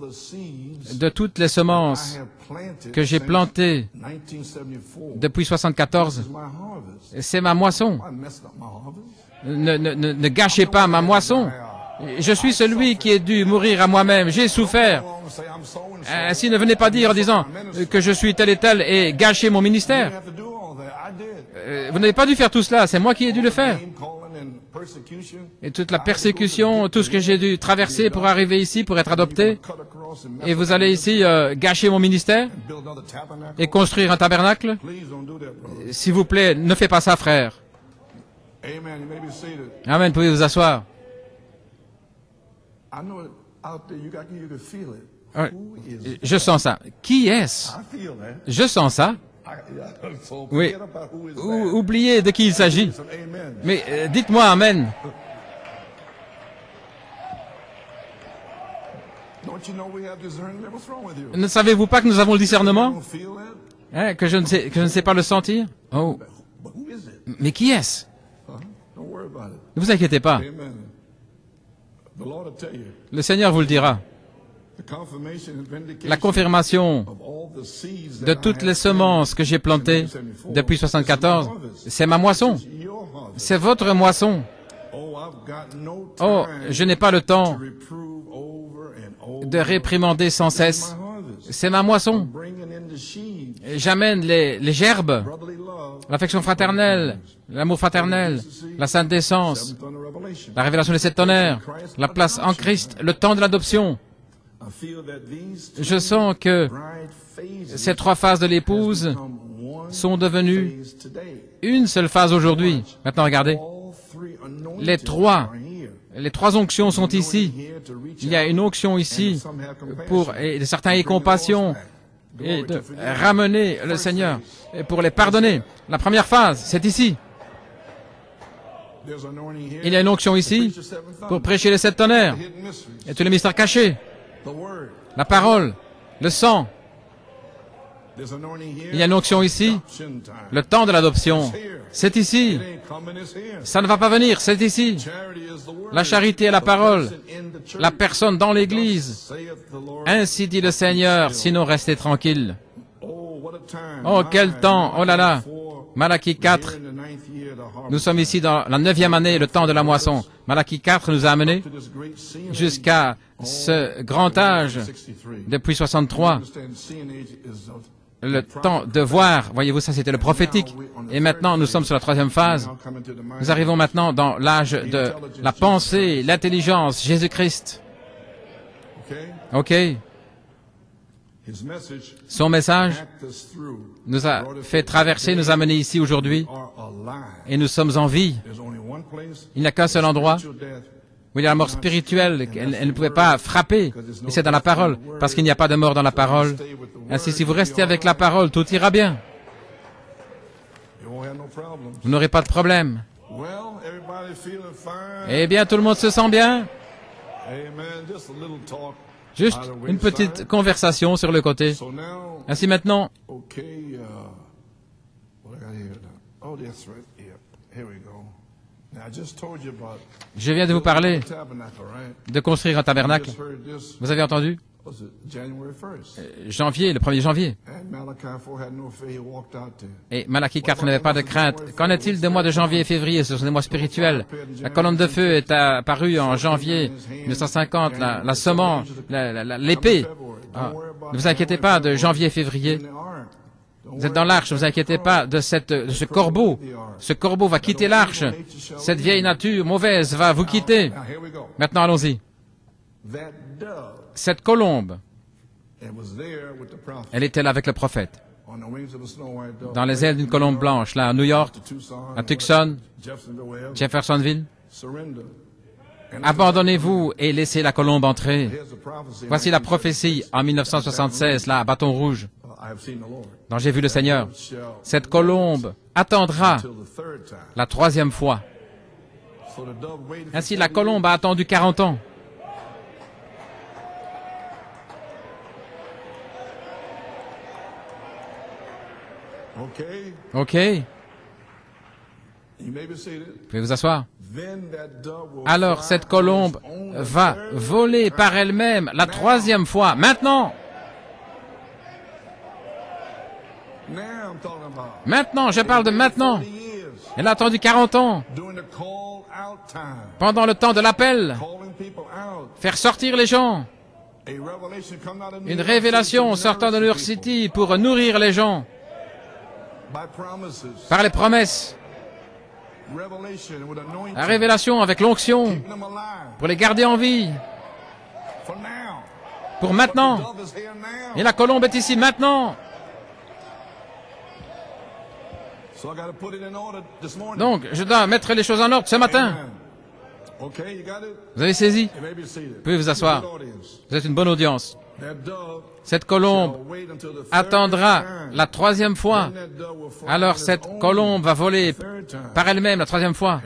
de toutes les semences que j'ai plantées depuis 1974, c'est ma moisson. Ne gâchez pas ma moisson. Je suis celui qui ai dû mourir à moi-même. J'ai souffert. Ainsi, ne venez pas dire en disant que je suis tel et tel et gâcher mon ministère. Vous n'avez pas dû faire tout cela. C'est moi qui ai dû le faire. Et toute la persécution, tout ce que j'ai dû traverser pour arriver ici, pour être adopté. Et vous allez ici gâcher mon ministère et construire un tabernacle. S'il vous plaît, ne faites pas ça, frère. Amen, pouvez vous asseoir. Je sens ça. Qui est-ce? Je sens ça. Oui. Oubliez de qui il s'agit. Mais dites-moi Amen. Ne savez-vous pas que nous avons le discernement? Hein, que je ne sais pas le sentir? Oh. Mais qui est-ce? Ne vous inquiétez pas. Le Seigneur vous le dira. La confirmation de toutes les semences que j'ai plantées depuis 1974, c'est ma moisson. C'est votre moisson. Oh, je n'ai pas le temps de réprimander sans cesse. C'est ma moisson. J'amène les gerbes, l'affection fraternelle, l'amour fraternel, la sainte décence, la révélation des 7 tonnerres, la place en Christ, le temps de l'adoption. Je sens que ces 3 phases de l'épouse sont devenues une seule phase aujourd'hui. Maintenant, regardez. Les trois onctions sont ici. Il y a une onction ici pour certains y compassion et de ramener le Seigneur et pour les pardonner. La première phase, c'est ici. Il y a une onction ici pour prêcher les 7 tonnerres et tous les mystères cachés. La parole, le sang. Il y a une onction ici. Le temps de l'adoption, c'est ici. Ça ne va pas venir, c'est ici. La charité est la parole. La personne dans l'Église. Ainsi dit le Seigneur, sinon restez tranquille. Oh, quel temps! Oh là là! Malachie 4. Nous sommes ici dans la 9e année, le temps de la moisson. Malachie 4 nous a amenés jusqu'à ce grand âge depuis 63. Le temps de voir, voyez-vous, ça c'était le prophétique. Et maintenant, nous sommes sur la 3e phase. Nous arrivons maintenant dans l'âge de la pensée, l'intelligence, Jésus-Christ. OK? Son message nous a fait traverser, nous a menés ici aujourd'hui, et nous sommes en vie. Il n'y a qu'un seul endroit où il y a la mort spirituelle, elle ne pouvait pas frapper, et c'est dans la parole, parce qu'il n'y a pas de mort dans la parole. Ainsi, si vous restez avec la parole, tout ira bien. Vous n'aurez pas de problème. Eh bien, tout le monde se sent bien? Juste une petite conversation sur le côté. Ainsi maintenant, je viens de vous parler de construire un tabernacle. Vous avez entendu? Janvier, le 1er janvier. Et Malachie 4 n'avait pas de crainte. Qu'en est-il des mois de janvier et février? Ce sont des mois spirituels. La colonne de feu est apparue en janvier 1950, la semence, l'épée. Ne vous inquiétez pas de janvier et février. Vous êtes dans l'arche, ne vous inquiétez pas de ce corbeau. Ce corbeau va quitter l'arche. Cette vieille nature mauvaise va vous quitter. Maintenant, allons-y. Cette colombe, elle était là avec le prophète, dans les ailes d'une colombe blanche, là à New York, à Tucson, Jeffersonville. Abandonnez-vous et laissez la colombe entrer. Voici la prophétie en 1976, là à Bâton Rouge, dont j'ai vu le Seigneur. Cette colombe attendra la 3e fois. Ainsi, la colombe a attendu 40 ans. OK. Vous pouvez vous asseoir. Alors cette colombe va voler par elle-même la 3e fois. Maintenant. Maintenant, je parle de maintenant. Elle a attendu 40 ans. Pendant le temps de l'appel. Faire sortir les gens. Une révélation sortant de New York City pour nourrir les gens. Par les promesses. La révélation avec l'onction pour les garder en vie. Pour maintenant. Et la colombe est ici maintenant. Donc, je dois mettre les choses en ordre ce matin. Vous avez saisi? Vous pouvez vous asseoir. Vous êtes une bonne audience. Cette colombe attendra la 3e fois. Alors cette colombe va voler par elle-même la 3e fois.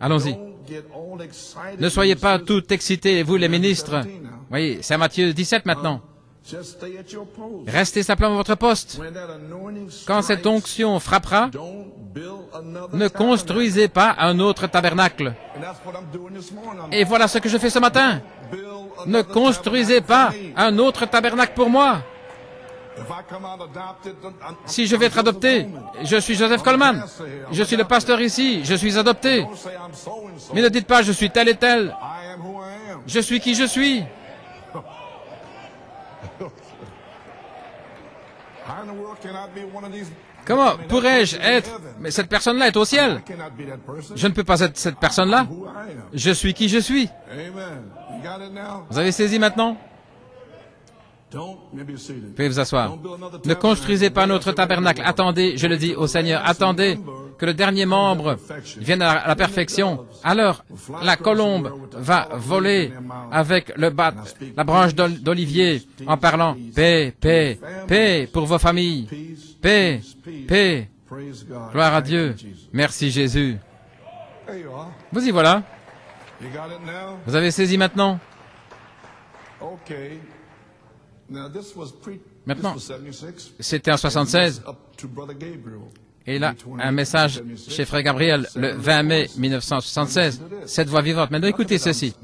Allons-y. Ne soyez pas tout excités, vous les ministres. Oui, c'est Matthieu 17 maintenant. Restez simplement à votre poste. Quand cette onction frappera, ne construisez pas un autre tabernacle. Et voilà ce que je fais ce matin. Ne construisez pas un autre tabernacle pour moi. Si je vais être adopté, je suis Joseph Coleman. Je suis le pasteur ici, je suis adopté. Mais ne dites pas je suis tel et tel. Je suis qui je suis. Comment pourrais-je être? Mais cette personne-là est au ciel. Je ne peux pas être cette personne-là. Je suis qui je suis. Vous avez saisi maintenant? Vous pouvez vous asseoir. Ne construisez pas notre tabernacle. Attendez, je le dis au Seigneur, attendez que le dernier membre vienne à la perfection. Alors, la colombe va voler avec la branche d'olivier en parlant paix, paix, paix pour vos familles. Paix, paix. Gloire à Dieu. Merci Jésus. Vous y voilà. Vous avez saisi maintenant? Maintenant, c'était en 76. Et là, un message chez Frère Gabriel, le 20 mai 1976. Cette voix vivante. Maintenant, écoutez ceci.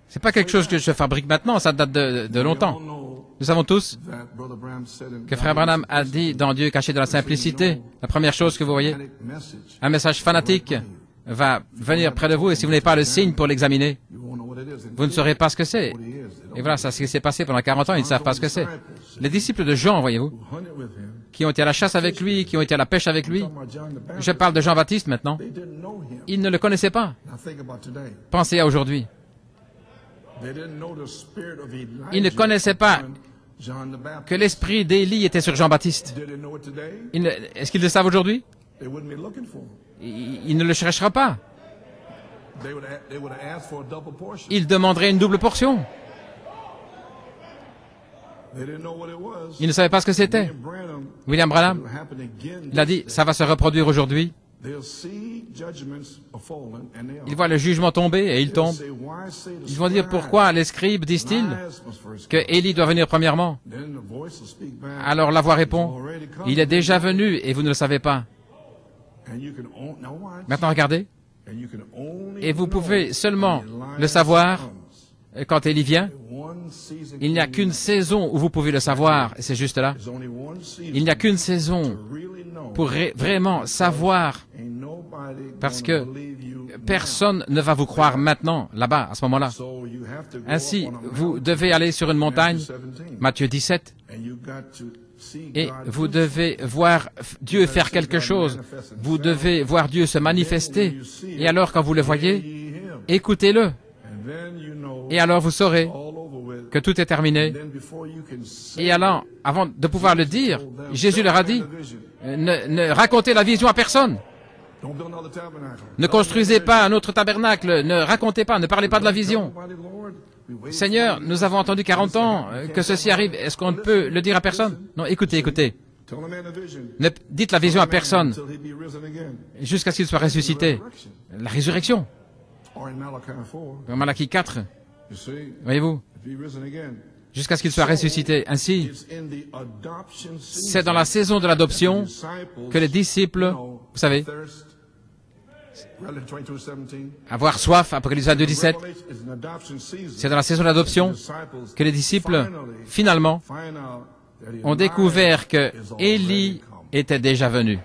C'est pas quelque chose que je fabrique maintenant, ça date de longtemps. Nous savons tous que Frère Branham a dit dans Dieu caché dans la simplicité, la première chose que vous voyez, un message fanatique va venir près de vous et si vous n'avez pas le signe pour l'examiner, vous ne saurez pas ce que c'est. Et voilà, c'est ce qui s'est passé pendant 40 ans, ils ne savent pas ce que c'est. Les disciples de Jean, voyez-vous, qui ont été à la chasse avec lui, qui ont été à la pêche avec lui. Je parle de Jean-Baptiste maintenant. Ils ne le connaissaient pas. Pensez à aujourd'hui. Ils ne connaissaient pas que l'esprit d'Élie était sur Jean-Baptiste. Est-ce qu'ils le savent aujourd'hui? Il ne le cherchera pas. Il demanderait une double portion. Il ne savait pas ce que c'était. William Branham, il a dit, ça va se reproduire aujourd'hui. Ils voient le jugement tomber et il tombe. Ils vont dire, pourquoi les scribes disent-ils que Élie doit venir premièrement? Alors la voix répond, il est déjà venu et vous ne le savez pas. Maintenant regardez. Et vous pouvez seulement le savoir quand Élie vient. Il n'y a qu'une saison où vous pouvez le savoir, et c'est juste là. Il n'y a qu'une saison pour vraiment savoir, parce que personne ne va vous croire maintenant, là-bas, à ce moment-là. Ainsi, vous devez aller sur une montagne, Matthieu 17, et vous devez voir Dieu faire quelque chose. Vous devez voir Dieu se manifester. Et alors, quand vous le voyez, écoutez-le. Et alors, vous saurez que tout est terminé. Et alors, avant de pouvoir le dire, Jésus leur a dit, ne racontez la vision à personne. Ne construisez pas un autre tabernacle. Ne racontez pas, ne parlez pas de la vision. Seigneur, nous avons entendu 40 ans que ceci arrive. Est-ce qu'on peut le dire à personne? Non, écoutez, écoutez. Ne dites la vision à personne jusqu'à ce qu'il soit ressuscité. La résurrection. Dans Malachie 4, voyez-vous, jusqu'à ce qu'il soit ressuscité. Ainsi, c'est dans la saison de l'adoption que les disciples, vous savez, avoir soif, Apocalypse 22, 17, c'est dans la saison de l'adoption que les disciples, finalement, ont découvert que Élie était déjà venu.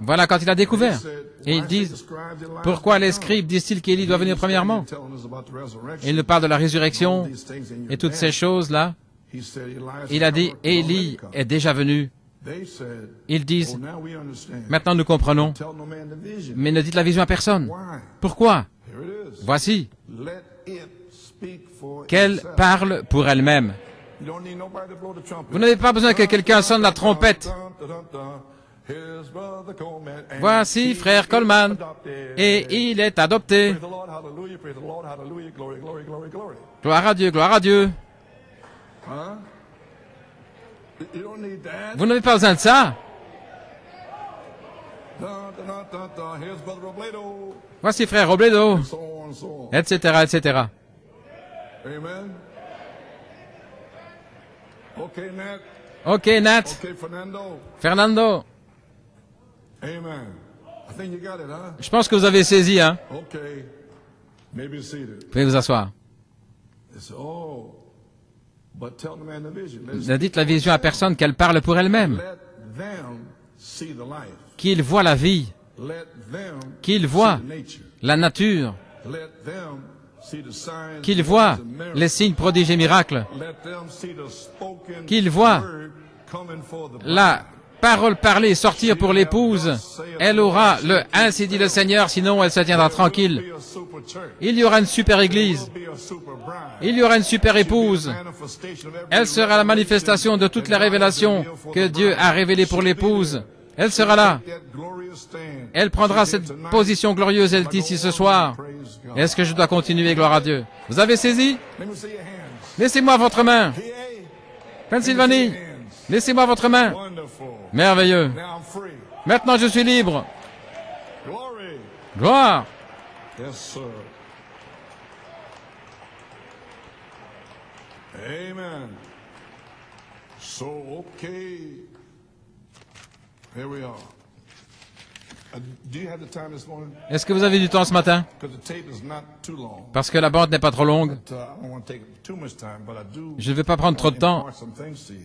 Voilà quand il a découvert. Et ils disent, pourquoi les scribes disent-ils qu'Élie doit venir premièrement? Il nous parle de la résurrection et toutes ces choses-là. Il a dit, Élie est déjà venu. Ils disent, maintenant nous comprenons, mais ne dites la vision à personne. Pourquoi? Voici, qu'elle parle pour elle-même. Vous n'avez pas besoin que quelqu'un sonne la trompette. Voici frère Coleman, et il est adopté. Gloire à Dieu, gloire à Dieu. Vous n'avez pas besoin de ça. Voici frère Robledo, etc., etc. Ok, Nat. Fernando. Je pense que vous avez saisi, hein. Vous pouvez vous asseoir. Ne dites la vision à personne, qu'elle parle pour elle-même. Qu'il voit la vie. Qu'il voit la nature. Qu'il voit les signes, prodiges et miracles. Qu'il voit la parole parlée sortir pour l'épouse. Elle aura le « ainsi dit le Seigneur », sinon elle se tiendra tranquille. Il y aura une super église. Il y aura une super épouse. Elle sera la manifestation de toutes les révélations que Dieu a révélées pour l'épouse. Elle sera là. Elle prendra cette position glorieuse, elle dit ici ce soir. Est-ce que je dois continuer, gloire à Dieu? Vous avez saisi? Laissez-moi votre main. Pennsylvanie, laissez-moi votre main. Merveilleux. Maintenant, je suis libre. Gloire. Amen. So, okay. Here we are. Do you have the time this morning? Est-ce que vous avez du temps ce matin? Because the tape is not too long. Parce que la bande n'est pas trop longue. I don't want to take too much time, but I do. Je ne vais pas prendre trop de temps,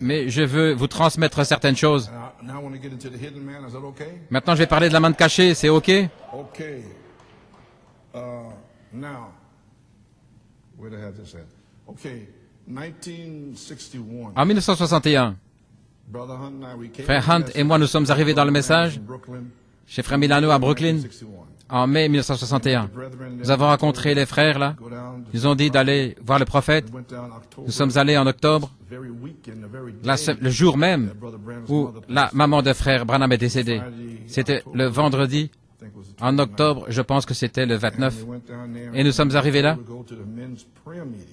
mais je veux vous transmettre certaines choses. Now I want to get into the hidden man. Is that okay? Maintenant, je vais parler de la manne cachée. C'est OK? Okay. Now, where do I have this at? Okay. 1961. En 1961, Brother Hunt and I, we came Frère Hunt et moi, nous sommes arrivés dans le message in Brooklyn. chez Frère Milano à Brooklyn en mai 1961. Nous avons rencontré les frères là. Ils ont dit d'aller voir le prophète. Nous sommes allés en octobre, le jour même où la maman de frère Branham est décédée. C'était le vendredi. En octobre, je pense que c'était le 29. Et nous sommes arrivés là.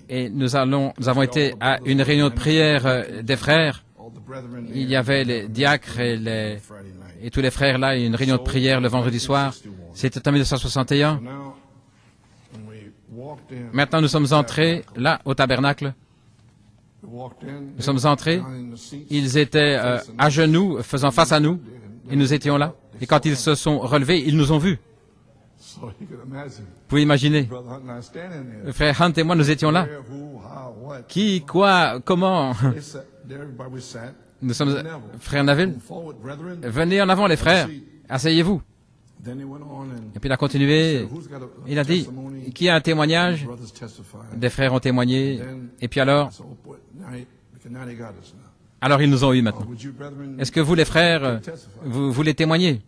Et nous avons été à une réunion de prière des frères. Il y avait les diacres et tous les frères là, une réunion de prière le vendredi soir. C'était en 1961. Maintenant, nous sommes entrés là, au tabernacle. Nous sommes entrés. Ils étaient à genoux, faisant face à nous. Et nous étions là. Et quand ils se sont relevés, ils nous ont vus. Vous pouvez imaginer. Le frère Hunt et moi, nous étions là. Qui, quoi, comment? Nous sommes... Frère Neville, venez en avant les frères. Asseyez-vous. Et puis il a continué. Il a dit, qui a un témoignage? Des frères ont témoigné. Et puis alors ils nous ont eu maintenant. Est-ce que vous, les frères, vous voulez témoigner?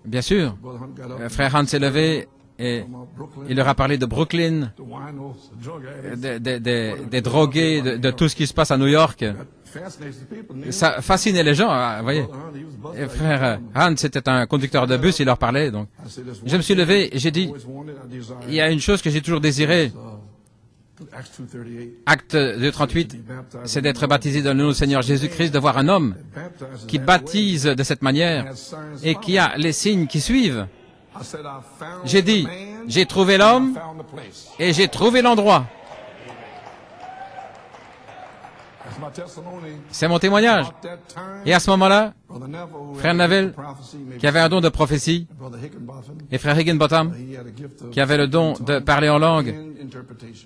Bien sûr. Frère Hunt s'est levé et il leur a parlé de Brooklyn, des drogués, de tout ce qui se passe à New York. Ça fascinait les gens, vous voyez. Et frère Hunt, c'était un conducteur de bus, il leur parlait. Donc, je me suis levé et j'ai dit, il y a une chose que j'ai toujours désirée. Acte 2:38, c'est d'être baptisé dans le nom du Seigneur Jésus-Christ, de voir un homme qui baptise de cette manière et qui a les signes qui suivent. J'ai dit, j'ai trouvé l'homme et j'ai trouvé l'endroit. C'est mon témoignage. Et à ce moment-là, frère Neville, qui avait un don de prophétie, et frère Higginbottom, qui avait le don de parler en langue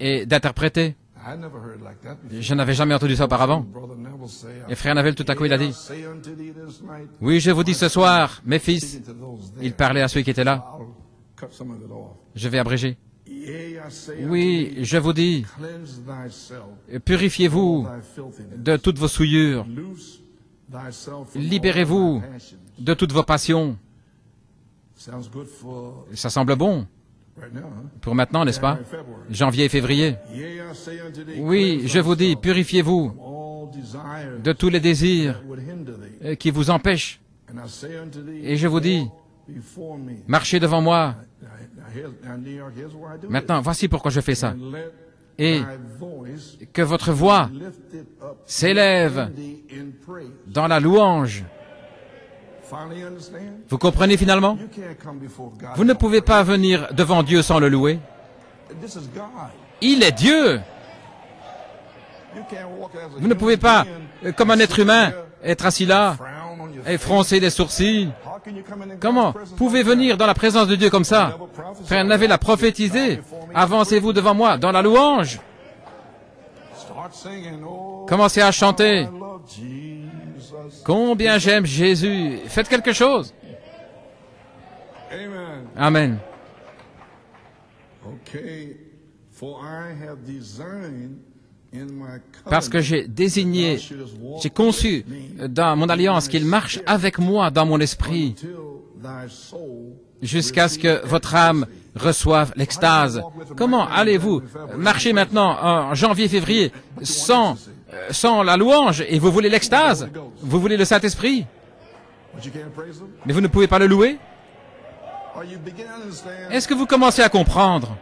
et d'interpréter. Je n'avais jamais entendu ça auparavant. Et frère Neville, tout à coup, il a dit, « Oui, je vous dis ce soir, mes fils. » Il parlait à ceux qui étaient là. Je vais abréger. Oui, je vous dis, purifiez-vous de toutes vos souillures. Libérez-vous de toutes vos passions. Ça semble bon pour maintenant, n'est-ce pas? Janvier et février. Oui, je vous dis, purifiez-vous de tous les désirs qui vous empêchent. Et je vous dis, marchez devant moi. Maintenant, voici pourquoi je fais ça. Et que votre voix s'élève dans la louange. Vous comprenez finalement? Vous ne pouvez pas venir devant Dieu sans le louer. Il est Dieu. Vous ne pouvez pas, comme un être humain, être assis là et froncer des sourcils. Comment pouvez venir dans la présence de Dieu comme ça? Frère Neville l'a prophétisé. Avancez-vous devant moi dans la louange. Commencez à chanter. Combien j'aime Jésus. Faites quelque chose. Amen. Parce que j'ai désigné, j'ai conçu dans mon alliance qu'il marche avec moi dans mon esprit jusqu'à ce que votre âme reçoive l'extase. Comment allez-vous marcher maintenant en janvier-février sans la louange et vous voulez l'extase? Vous voulez le Saint-Esprit? Mais vous ne pouvez pas le louer? Est-ce que vous commencez à comprendre?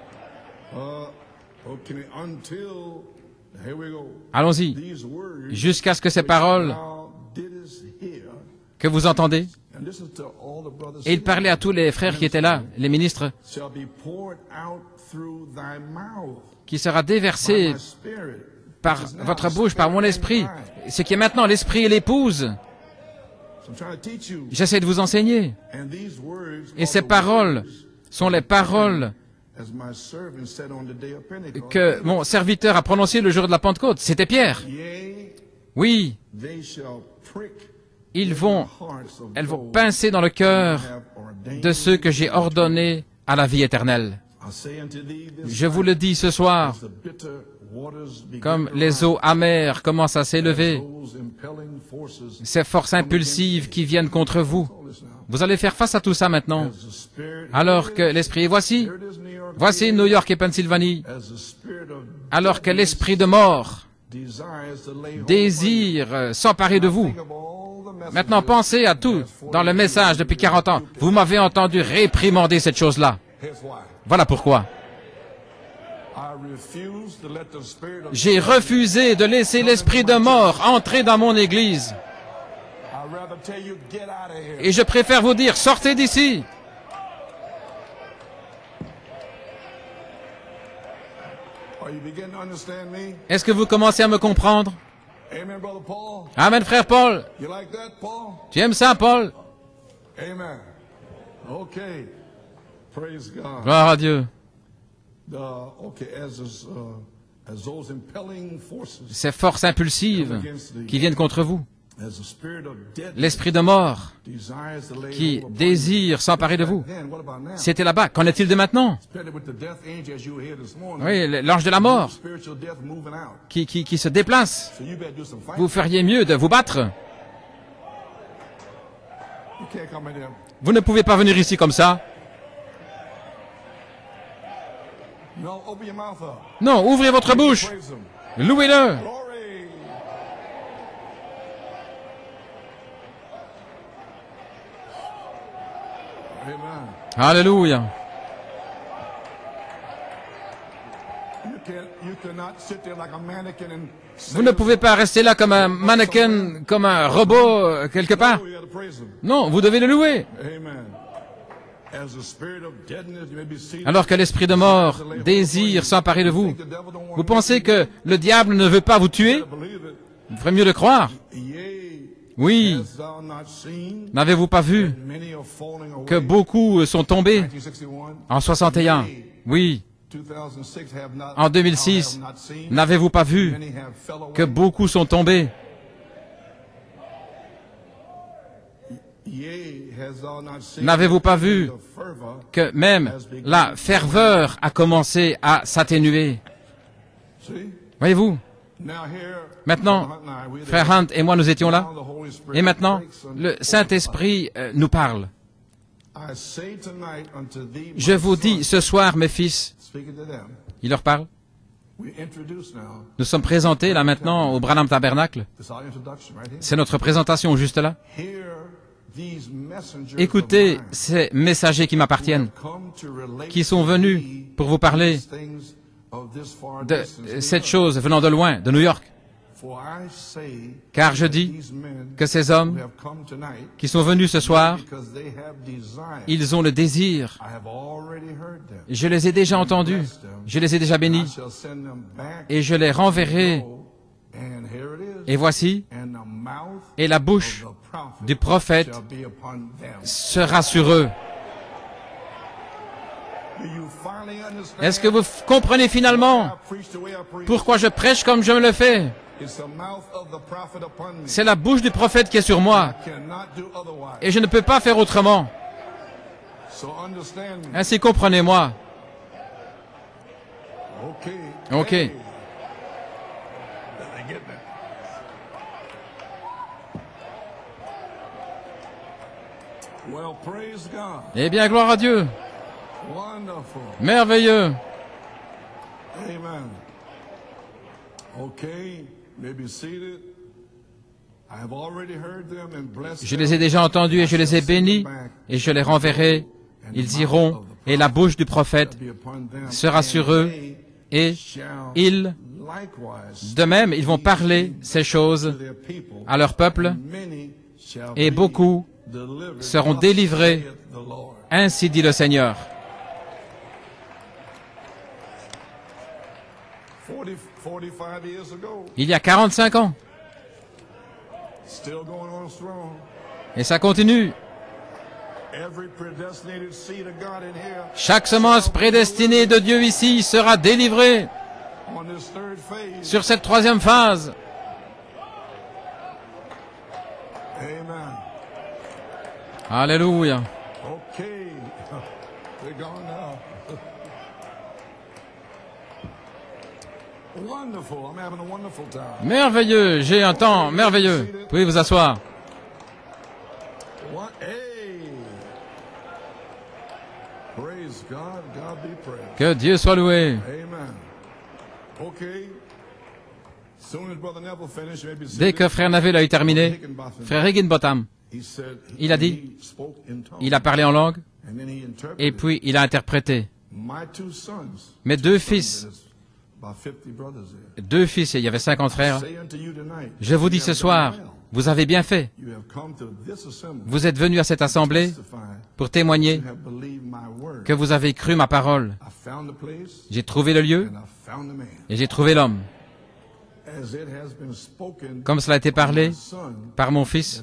Allons-y, jusqu'à ce que ces paroles que vous entendez, et il parlait à tous les frères qui étaient là, les ministres, qui sera déversé par votre bouche, par mon esprit, ce qui est maintenant l'esprit et l'épouse. J'essaie de vous enseigner. Et ces paroles sont les paroles que mon serviteur a prononcées le jour de la Pentecôte. C'était Pierre. Oui, elles vont pincer dans le cœur de ceux que j'ai ordonnés à la vie éternelle. Je vous le dis ce soir, comme les eaux amères commencent à s'élever, ces forces impulsives qui viennent contre vous. Vous allez faire face à tout ça maintenant. Alors que l'esprit, voici New York et Pennsylvanie, alors que l'esprit de mort désire s'emparer de vous. Maintenant, pensez à tout dans le message depuis 40 ans. Vous m'avez entendu réprimander cette chose-là. Voilà pourquoi. J'ai refusé de laisser l'esprit de mort entrer dans mon église. Et je préfère vous dire, sortez d'ici. Est-ce que vous commencez à me comprendre? Amen, frère Paul. Tu aimes ça, Paul? Gloire à Dieu. Ces forces impulsives qui viennent contre vous. L'esprit de mort qui désire s'emparer de vous. C'était là-bas. Qu'en est-il de maintenant? Oui, l'ange de la mort qui se déplace. Vous feriez mieux de vous battre. Vous ne pouvez pas venir ici comme ça. Non, ouvrez votre bouche. Louez-le. Alléluia. Vous ne pouvez pas rester là comme un mannequin, comme un robot quelque part. Non, vous devez le louer. Alors que l'esprit de mort désire s'emparer de vous. Vous pensez que le diable ne veut pas vous tuer? Il ferait mieux le croire. Oui. N'avez-vous pas vu que beaucoup sont tombés en 61? Oui. En 2006, n'avez-vous pas vu que beaucoup sont tombés? N'avez-vous pas vu que même la ferveur a commencé à s'atténuer? Voyez-vous? Maintenant, frère Hunt et moi, nous étions là. Et maintenant, le Saint-Esprit nous parle. Je vous dis ce soir, mes fils, il leur parle. Nous sommes présentés là maintenant au Branham Tabernacle. C'est notre présentation juste là. Écoutez ces messagers qui m'appartiennent, qui sont venus pour vous parler de cette chose venant de loin, de New York. Car je dis que ces hommes qui sont venus ce soir, ils ont le désir. Je les ai déjà entendus, je les ai déjà bénis, et je les renverrai. Et voici, et la bouche du prophète sera sur eux. Est-ce que vous comprenez finalement pourquoi je prêche comme je me le fais? C'est la bouche du prophète qui est sur moi. Et je ne peux pas faire autrement. Ainsi comprenez-moi. Ok. Eh bien, gloire à Dieu. Merveilleux. Je les ai déjà entendus et je les ai bénis et je les renverrai. Ils iront et la bouche du prophète sera sur eux et ils, de même, ils vont parler ces choses à leur peuple et beaucoup seront délivrés. Ainsi dit le Seigneur. Il y a 45 ans. Et ça continue. Chaque semence prédestinée de Dieu ici sera délivrée sur cette troisième phase. Alléluia. Wonderful. I'm having a wonderful time. Merveilleux, j'ai un temps merveilleux. Pouvez vous asseoir. Hey. Praise God. God be praised. Que Dieu soit loué. Amen. Okay. Soon as Brother Neville finished, maybe Dès que Frère Neville a eu terminé, Frère Higginbotham, il a dit, il a parlé en langue, et puis il a interprété. Mes deux fils, il y avait 50 frères, je vous dis ce soir, vous avez bien fait. Vous êtes venus à cette assemblée pour témoigner que vous avez cru ma parole. J'ai trouvé le lieu et j'ai trouvé l'homme. Comme cela a été parlé par mon fils,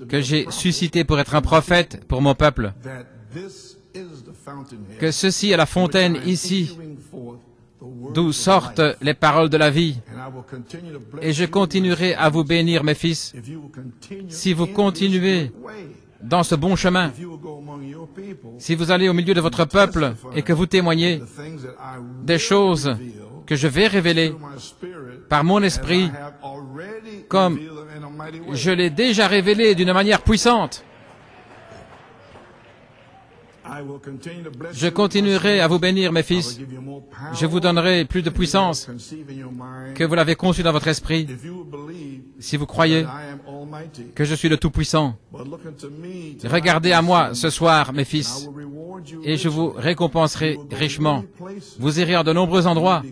que j'ai suscité pour être un prophète pour mon peuple, que ceci est la fontaine ici, d'où sortent les paroles de la vie. Et je continuerai à vous bénir, mes fils, si vous continuez dans ce bon chemin, si vous allez au milieu de votre peuple et que vous témoignez des choses que je vais révéler par mon esprit, comme je l'ai déjà révélé d'une manière puissante. Je continuerai à vous bénir, mes fils. Je vous donnerai plus de puissance que vous l'avez conçu dans votre esprit, si vous croyez que je suis le Tout-Puissant. Regardez à moi ce soir, mes fils, et je vous récompenserai richement. Vous irez en de nombreux endroits,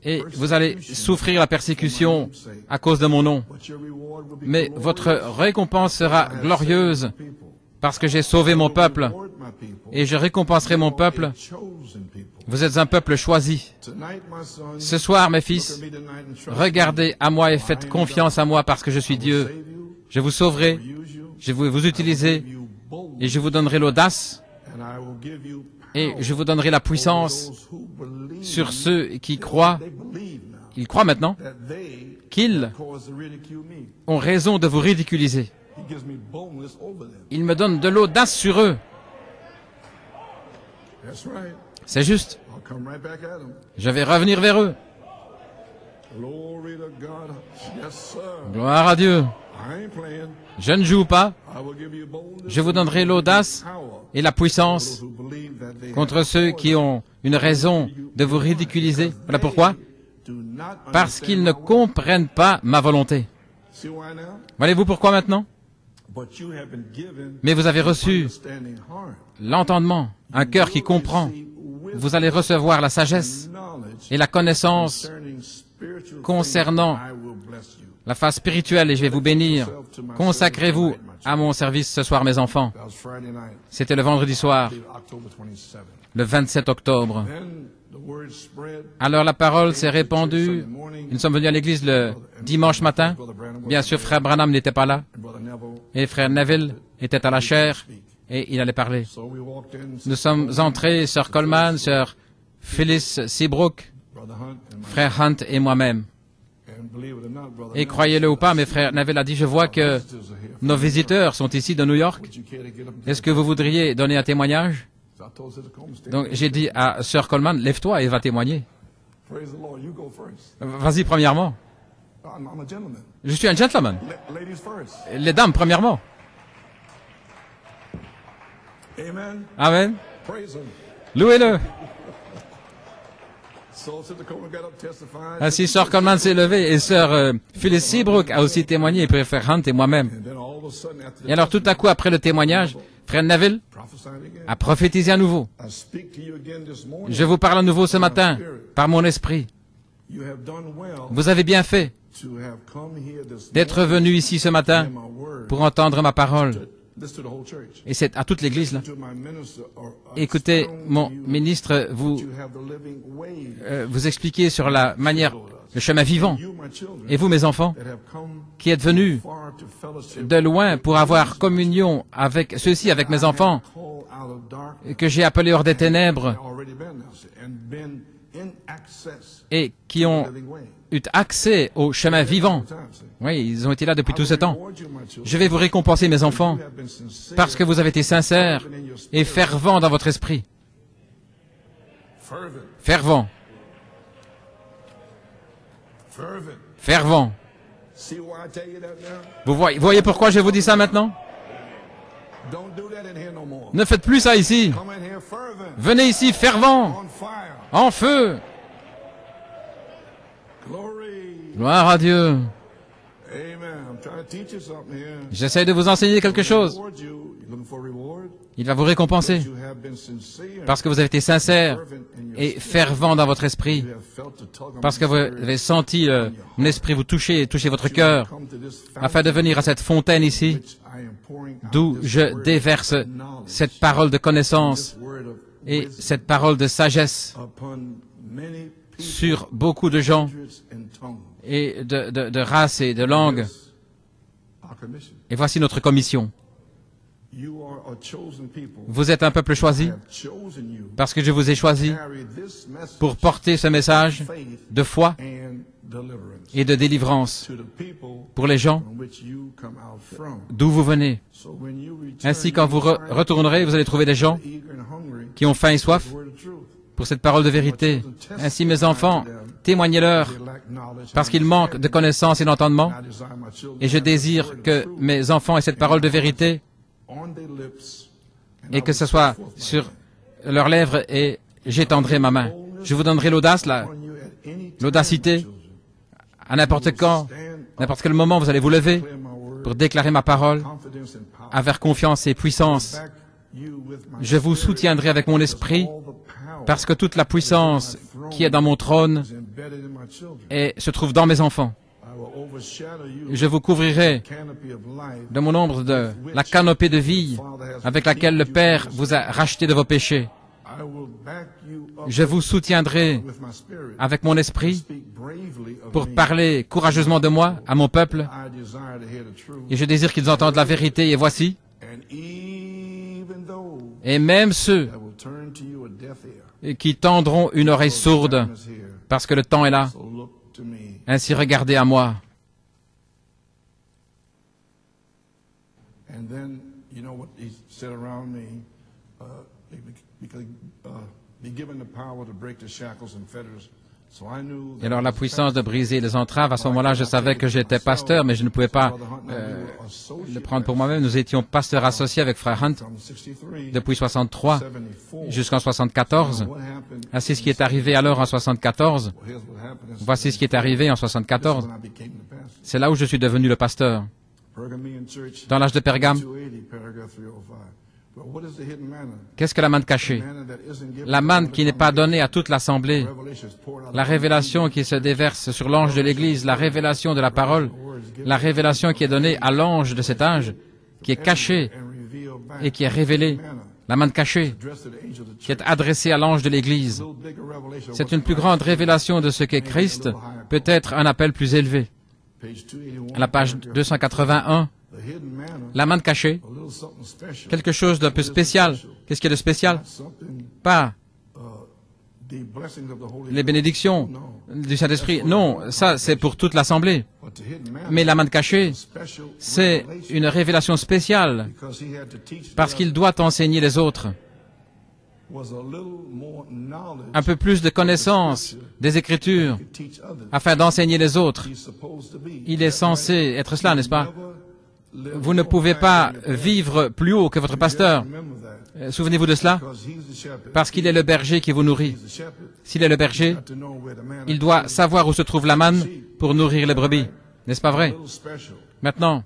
et vous allez souffrir la persécution à cause de mon nom. Mais votre récompense sera glorieuse, parce que j'ai sauvé mon peuple, et je récompenserai mon peuple. Vous êtes un peuple choisi. Ce soir, mes fils, regardez à moi et faites confiance à moi parce que je suis Dieu. Je vous sauverai, je vais vous utiliser, et je vous donnerai l'audace, et je vous donnerai la puissance sur ceux qui croient. Ils croient maintenant qu'ils ont raison de vous ridiculiser. Il me donne de l'audace sur eux. C'est juste. Je vais revenir vers eux. Gloire à Dieu. Je ne joue pas. Je vous donnerai l'audace et la puissance contre ceux qui ont une raison de vous ridiculiser. Voilà pourquoi. Parce qu'ils ne comprennent pas ma volonté. Voyez-vous pourquoi maintenant? Mais vous avez reçu l'entendement, un cœur qui comprend. Vous allez recevoir la sagesse et la connaissance concernant la phase spirituelle et je vais vous bénir. Consacrez-vous à mon service ce soir, mes enfants. C'était le vendredi soir, le 27 octobre. Alors la parole s'est répandue. Nous sommes venus à l'église le dimanche matin. Bien sûr, frère Branham n'était pas là. Et frère Neville était à la chaire et il allait parler. Nous sommes entrés, sœur Coleman, sœur Phyllis Seabrook, frère Hunt et moi-même. Et croyez-le ou pas, mes frères Neville a dit, je vois que nos visiteurs sont ici de New York. Est-ce que vous voudriez donner un témoignage? Donc j'ai dit à sœur Coleman, lève-toi et va témoigner. Vas-y premièrement. Je suis un gentleman. Les dames premièrement. Amen. Louez-le. Ainsi, sœur Coleman s'est levée et sœur Phyllis Seabrook a aussi témoigné, et puis frère Hunt et moi-même. Et alors tout à coup, après le témoignage, frère Neville a prophétisé à nouveau. Je vous parle à nouveau ce matin, par mon esprit. Vous avez bien fait d'être venu ici ce matin pour entendre ma parole. Et c'est à toute l'Église, là. Écoutez, mon ministre, vous expliquez sur la manière, le chemin vivant. Et vous, mes enfants, qui êtes venus de loin pour avoir communion avec ceux-ci, avec mes enfants, que j'ai appelés hors des ténèbres, et qui ont eu accès au chemin vivant. Oui, ils ont été là depuis tout ce temps. Je vais vous récompenser, mes enfants, parce que vous avez été sincères et fervents dans votre esprit. Fervent. Fervent. Vous voyez pourquoi je vous dis ça maintenant? Ne faites plus ça ici. Venez ici fervent, en feu. Gloire à Dieu. J'essaie de vous enseigner quelque chose. Il va vous récompenser parce que vous avez été sincère et fervent dans votre esprit, parce que vous avez senti mon esprit vous toucher votre cœur, afin de venir à cette fontaine ici, d'où je déverse cette parole de connaissance et cette parole de sagesse sur beaucoup de gens et de races et de langues. Et voici notre commission. Vous êtes un peuple choisi parce que je vous ai choisi pour porter ce message de foi et de délivrance pour les gens d'où vous venez. Ainsi, quand vous retournerez, vous allez trouver des gens qui ont faim et soif pour cette parole de vérité. Ainsi, mes enfants, témoignez-leur, parce qu'ils manquent de connaissance et d'entendement, et je désire que mes enfants aient cette parole de vérité, et que ce soit sur leurs lèvres, et j'étendrai ma main. Je vous donnerai l'audace, l'audacité, à n'importe quand, n'importe quel moment, vous allez vous lever pour déclarer ma parole avec confiance et puissance. Je vous soutiendrai avec mon esprit, parce que toute la puissance qui est dans mon trône se trouve dans mes enfants. Je vous couvrirai de mon ombre, de la canopée de vie avec laquelle le Père vous a racheté de vos péchés. Je vous soutiendrai avec mon esprit pour parler courageusement de moi à mon peuple, et je désire qu'ils entendent la vérité, et voici, et même ceux qui tendront une oreille sourde, parce que le temps est là. Ainsi regardez à moi. Et alors la puissance de briser les entraves, à ce moment-là, je savais que j'étais pasteur, mais je ne pouvais pas le prendre pour moi-même. Nous étions pasteurs associés avec Frère Hunt depuis 63 jusqu'en 74. Ainsi, ce qui est arrivé alors en 74, voici ce qui est arrivé en 74. C'est là où je suis devenu le pasteur. Dans l'âge de Pergame, qu'est-ce que la manne cachée? La manne qui n'est pas donnée à toute l'assemblée, la révélation qui se déverse sur l'ange de l'Église, la révélation de la parole, la révélation qui est donnée à l'ange de cet âge, qui est cachée et qui est révélée, la manne cachée, qui est adressée à l'ange de l'Église. C'est une plus grande révélation de ce qu'est Christ, peut-être un appel plus élevé. À la page 281, la manne cachée, quelque chose d'un peu spécial. Qu'est-ce qu'il y a de spécial? Pas les bénédictions du Saint-Esprit. Non, ça c'est pour toute l'assemblée. Mais la manne cachée, c'est une révélation spéciale parce qu'il doit enseigner les autres. Un peu plus de connaissance des Écritures afin d'enseigner les autres. Il est censé être cela, n'est-ce pas? Vous ne pouvez pas vivre plus haut que votre pasteur. Souvenez-vous de cela, parce qu'il est le berger qui vous nourrit. S'il est le berger, il doit savoir où se trouve la manne pour nourrir les brebis. N'est-ce pas vrai? Maintenant,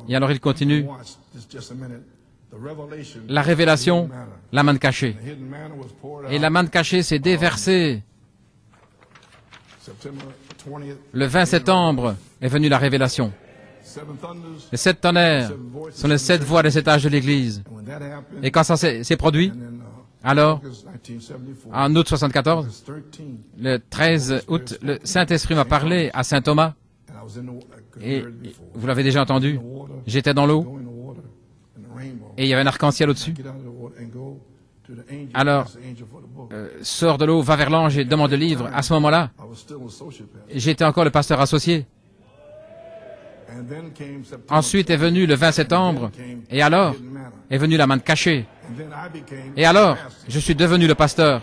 et alors il continue, la révélation, la manne cachée. Et la manne cachée s'est déversée. Le 20 septembre est venue la révélation. Les 7 tonnerres sont les 7 voix des 7 âges de l'Église. Et quand ça s'est produit, alors, en août 74, le 13 août, le Saint-Esprit m'a parlé à Saint Thomas. Et vous l'avez déjà entendu, j'étais dans l'eau. Et il y avait un arc-en-ciel au-dessus. Alors, sors de l'eau, va vers l'ange et demande le livre. À ce moment-là, j'étais encore le pasteur associé. Ensuite est venu le 20 septembre, et alors est venue la manne cachée. Et alors, je suis devenu le pasteur.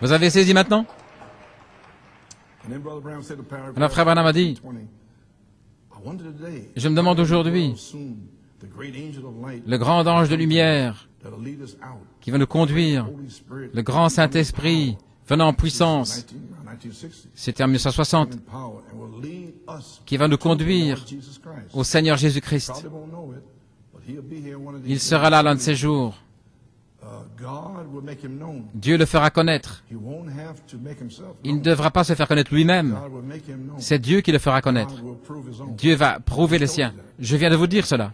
Vous avez saisi maintenant? Alors Frère Branham a dit, je me demande aujourd'hui, le grand ange de lumière qui va nous conduire, le grand Saint-Esprit venant en puissance, c'était en 1960, qui va nous conduire au Seigneur Jésus-Christ. Il sera là l'un de ces jours. Dieu le fera connaître. Il ne devra pas se faire connaître lui-même. C'est Dieu qui le fera connaître. Dieu va prouver les siens. Je viens de vous dire cela.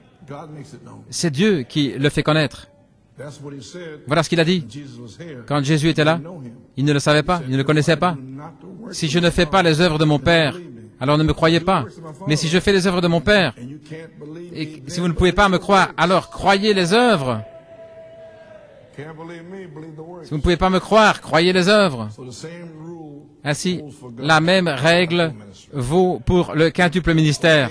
C'est Dieu qui le fait connaître. Voilà ce qu'il a dit. Quand Jésus était là, il ne le savait pas, il ne le connaissait pas. Si je ne fais pas les œuvres de mon Père, alors ne me croyez pas. Mais si je fais les œuvres de mon Père, et si vous ne pouvez pas me croire, alors croyez les œuvres. Si vous ne pouvez pas me croire, croyez les œuvres. Ainsi, la même règle vaut pour le quintuple ministère.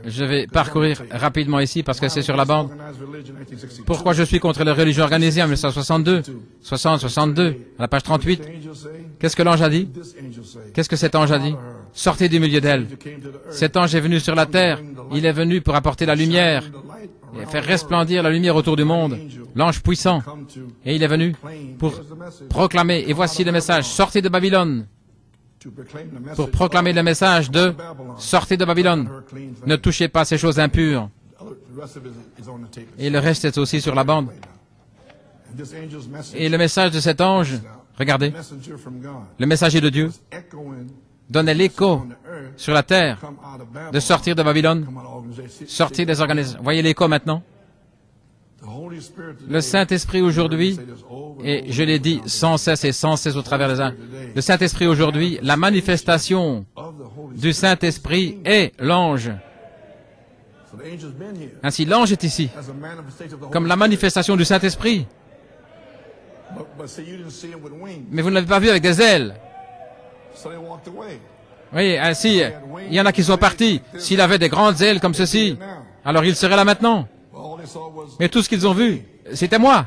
Je vais parcourir rapidement ici parce que c'est sur la bande. Pourquoi je suis contre les religions organisées en 1962, 60-62, à la page 38. Qu'est-ce que l'ange a dit? Qu'est-ce que cet ange a dit? Sortez du milieu d'elle. Cet ange est venu sur la terre. Il est venu pour apporter la lumière et faire resplendir la lumière autour du monde. L'ange puissant. Et il est venu pour proclamer. Et voici le message. Sortez de Babylone. Pour proclamer le message de « Sortez de Babylone, ne touchez pas ces choses impures ». Et le reste est aussi sur la bande. Et le message de cet ange, regardez, le messager de Dieu donnait l'écho sur la terre de sortir de Babylone, sortir des organisations. Voyez l'écho maintenant? Le Saint-Esprit aujourd'hui, et je l'ai dit sans cesse et sans cesse au travers des ans, le Saint-Esprit aujourd'hui, la manifestation du Saint-Esprit est l'ange. Ainsi, l'ange est ici, comme la manifestation du Saint-Esprit. Mais vous ne l'avez pas vu avec des ailes. Oui, ainsi, il y en a qui sont partis. S'il avait des grandes ailes comme ceci, alors il serait là maintenant. Mais tout ce qu'ils ont vu, c'était moi.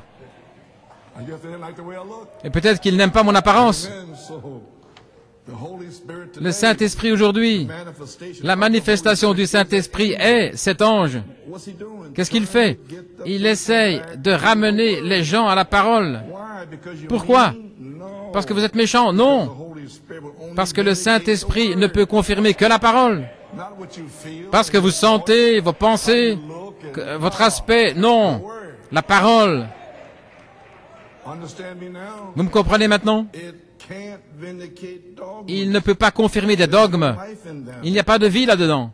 Et peut-être qu'ils n'aiment pas mon apparence. Le Saint-Esprit aujourd'hui, la manifestation du Saint-Esprit est cet ange. Qu'est-ce qu'il fait? Il essaye de ramener les gens à la parole. Pourquoi? Parce que vous êtes méchants? Non. Parce que le Saint-Esprit ne peut confirmer que la parole. Parce que vous sentez, vos pensées, votre aspect, non. La parole. Vous me comprenez maintenant? Il ne peut pas confirmer des dogmes. Il n'y a pas de vie là-dedans.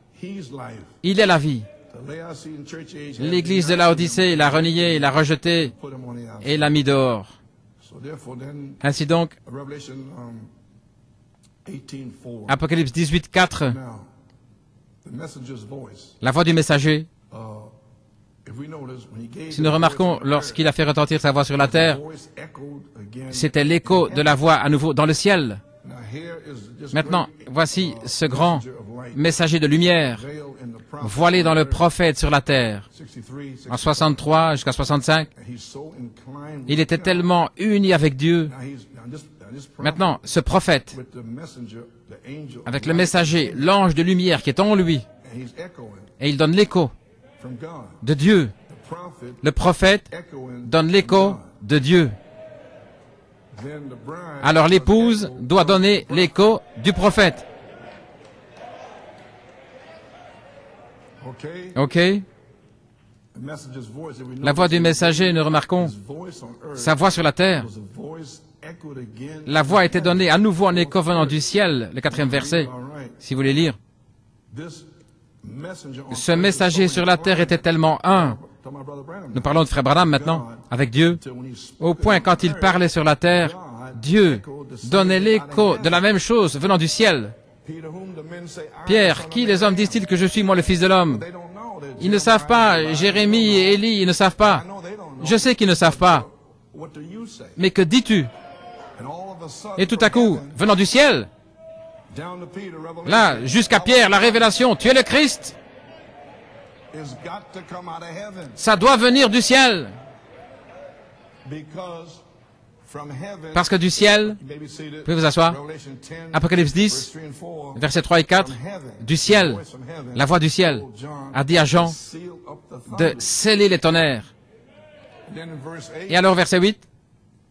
Il est la vie. L'église de Laodicée l'a renié, l'a rejeté et l'a mis dehors. Ainsi donc, Apocalypse 18, 4, la voix du messager. Si nous remarquons, lorsqu'il a fait retentir sa voix sur la terre, c'était l'écho de la voix à nouveau dans le ciel. Maintenant, voici ce grand messager de lumière, voilé dans le prophète sur la terre. En 63 jusqu'à 65, il était tellement uni avec Dieu. Maintenant, ce prophète, avec le messager, l'ange de lumière qui est en lui, et il donne l'écho de Dieu. Le prophète donne l'écho de Dieu. Alors l'épouse doit donner l'écho du prophète. Ok? La voix du messager, nous remarquons, sa voix sur la terre. La voix a été donnée à nouveau en écho venant du ciel, le 4e verset, si vous voulez lire. Ce messager sur la terre était tellement un. Nous parlons de Frère Branham maintenant, avec Dieu, au point quand il parlait sur la terre, Dieu donnait l'écho de la même chose venant du ciel. Pierre, qui les hommes disent-ils que je suis, moi, le Fils de l'homme? Ils ne savent pas. Jérémie et Élie, ils ne savent pas. Je sais qu'ils ne savent pas. Mais que dis-tu? Et tout à coup, venant du ciel, là, jusqu'à Pierre, la révélation, tu es le Christ. has got to come out of heaven. Ça doit venir du ciel. Because from heaven, Parce que du ciel, you may be seated, vous pouvez vous asseoir, Revelation 10, Apocalypse verse 10, 3 and 4, versets 3 et 4, from heaven, du ciel, voice from heaven, la voix du ciel, told John a dit à Jean to seal up the de thunder. sceller les tonnerres. And then in verse 8, Et alors, verset 8,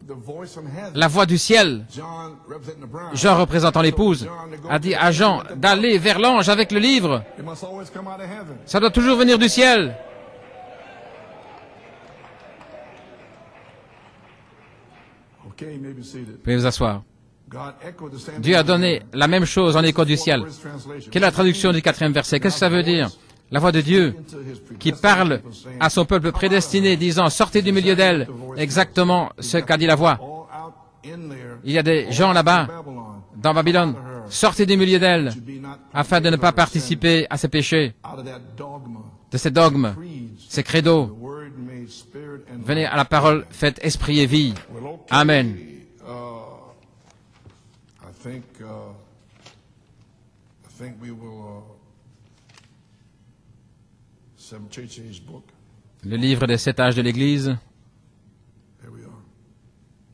the voice from heaven, la voix du ciel, John representing the bride, Jean représentant l'épouse, a dit à Jean d'aller vers l'ange avec le livre. it must always come out of heaven. Ça doit toujours venir du ciel. Okay, you may be seated. Vous pouvez vous asseoir. God echoed the same Dieu a thing. donné la même chose en écho du ciel. Word translation. Quelle est la traduction du 4e verset? Qu'est-ce que ça veut dire? La voix de Dieu Into his qui predestined parle people, saying, à son peuple prédestiné, disant, sortez du milieu d'elle. Exactement ce qu'a dit la voix. all out in there, Il y a des gens là-bas, Babylon, dans Babylone. Sortez du milieu d'elle, to be not afin de ne pas participer à ses péchés, out of that dogma, de ces dogmes, creeds, ces the credos. word made spirit and Venez à la parole, faites esprit et vie. Well, okay, Amen. I think we will Seven Church Age book. Le livre des 7 âges de l'Église. There we are.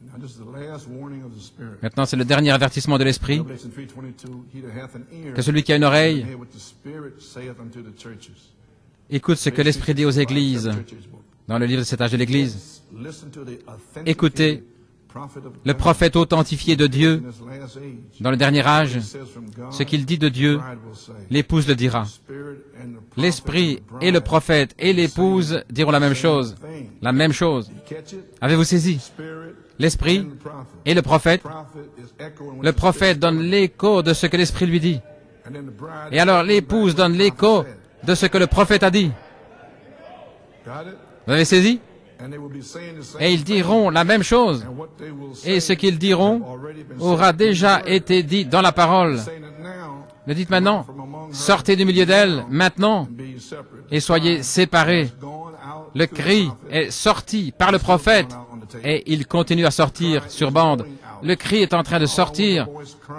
Now this is the last warning of the Spirit. Maintenant, c'est le dernier avertissement de l'Esprit, Revelation 3:22. He that hath an ear, que celui qui a une oreille hear what the Spirit saith unto the churches. écoute ce que l'Esprit dit aux Églises. Seven Church Age book. Dans le livre des 7 âges de l'Église, Listen to the authenticated écoutez prophet of le God prophète authentifié de Dieu in this last age. dans le dernier âge. It says from God, Ce qu'il dit de Dieu, bride will say. l'épouse le dira. Spirit and the prophet L'Esprit and the et le bride prophète et l'épouse diront la même chose. La même chose. catch it. Avez-vous saisi? Spirit L'Esprit and the prophet. et le prophète. Prophet is echoing what Le the prophète donne l'écho de ce que l'Esprit lui dit. and then the bride Et alors l'épouse donne l'écho de ce que le prophète a dit. got it? Vous avez saisi? And they will be saying the same Et ils diront la même chose. and what they will say Et ce qu'ils diront have already been aura said in the déjà word. été dit dans la parole. Saying it now, Le dites maintenant. Sortez du milieu d'elle maintenant be ye separate. et soyez séparés. Going out Le to the cri prophet, est sorti par le prophète on the tape. et il continue à sortir sur bande. Le cri est en train de sortir.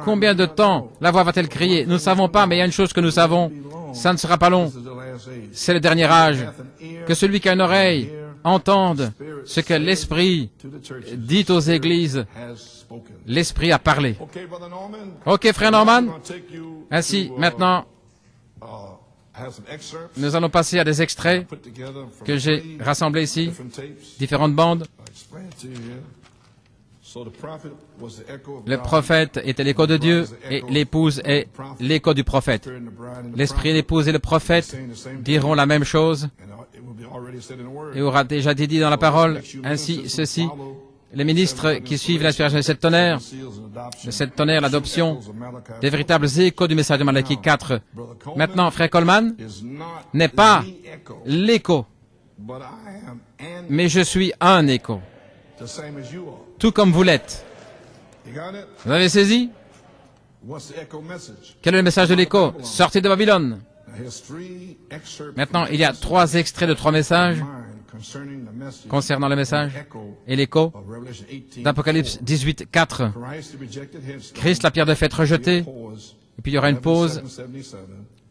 Combien de temps la voix va-t-elle crier? Nous ne savons pas, mais il y a une chose que nous savons. Ça ne sera pas long. This is the last age. C'est le dernier âge. Hath an ear Que celui qui a une oreille entende ce que l'Esprit to the churches. dit aux églises. Has spoken. L'Esprit a parlé. Okay, Brother Norman. Ok, frère Norman. I'm gonna take you Ainsi, to, maintenant, have some excerpts nous allons passer à des extraits put together from que j'ai three rassemblés ici, different tapes. différentes bandes. I'll explain it to you here. So the prophet was the echo of Le God. prophète était l'écho de Dieu et l'épouse est l'écho du prophète. Spirit and the bride and the L'Esprit, prophet l'épouse et le prophète saying the same thing. diront la même chose And it will be already said in the word. et aura déjà été dit dans la parole. Ainsi, ceci, les ministres qui suivent l'inspiration de cette tonnerre, de cette tonnerre, l'adoption, des véritables échos du message de Malachie 4. Maintenant, frère Coleman n'est pas l'écho, mais je suis un écho, tout comme vous l'êtes. Vous avez saisi? Quel est le message de l'écho? Sortez de Babylone. Maintenant, il y a 3 extraits de 3 messages concernant le message et l'écho d'Apocalypse 18, 4. Christ, la pierre de fête rejetée. Et puis il y aura une pause.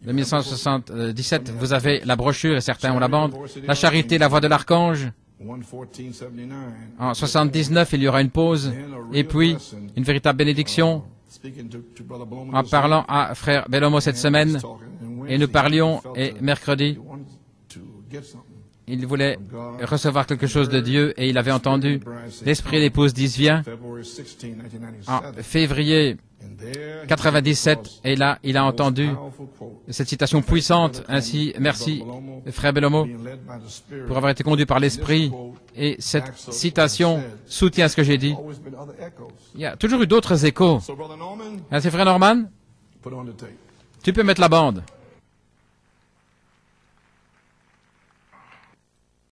De 1977, vous avez la brochure et certains ont la bande. La charité, la voix de l'archange. En 79, il y aura une pause. Et puis, une véritable bénédiction en parlant à frère Bellomo cette semaine. Et nous parlions, et mercredi, il voulait recevoir quelque chose de Dieu et il avait entendu l'Esprit et l'épouse disent viens en février 97 et là il a entendu cette citation puissante. Ainsi, merci frère Bellomo pour avoir été conduit par l'Esprit et cette citation soutient ce que j'ai dit. Il y a toujours eu d'autres échos. Ainsi frère Norman, tu peux mettre la bande.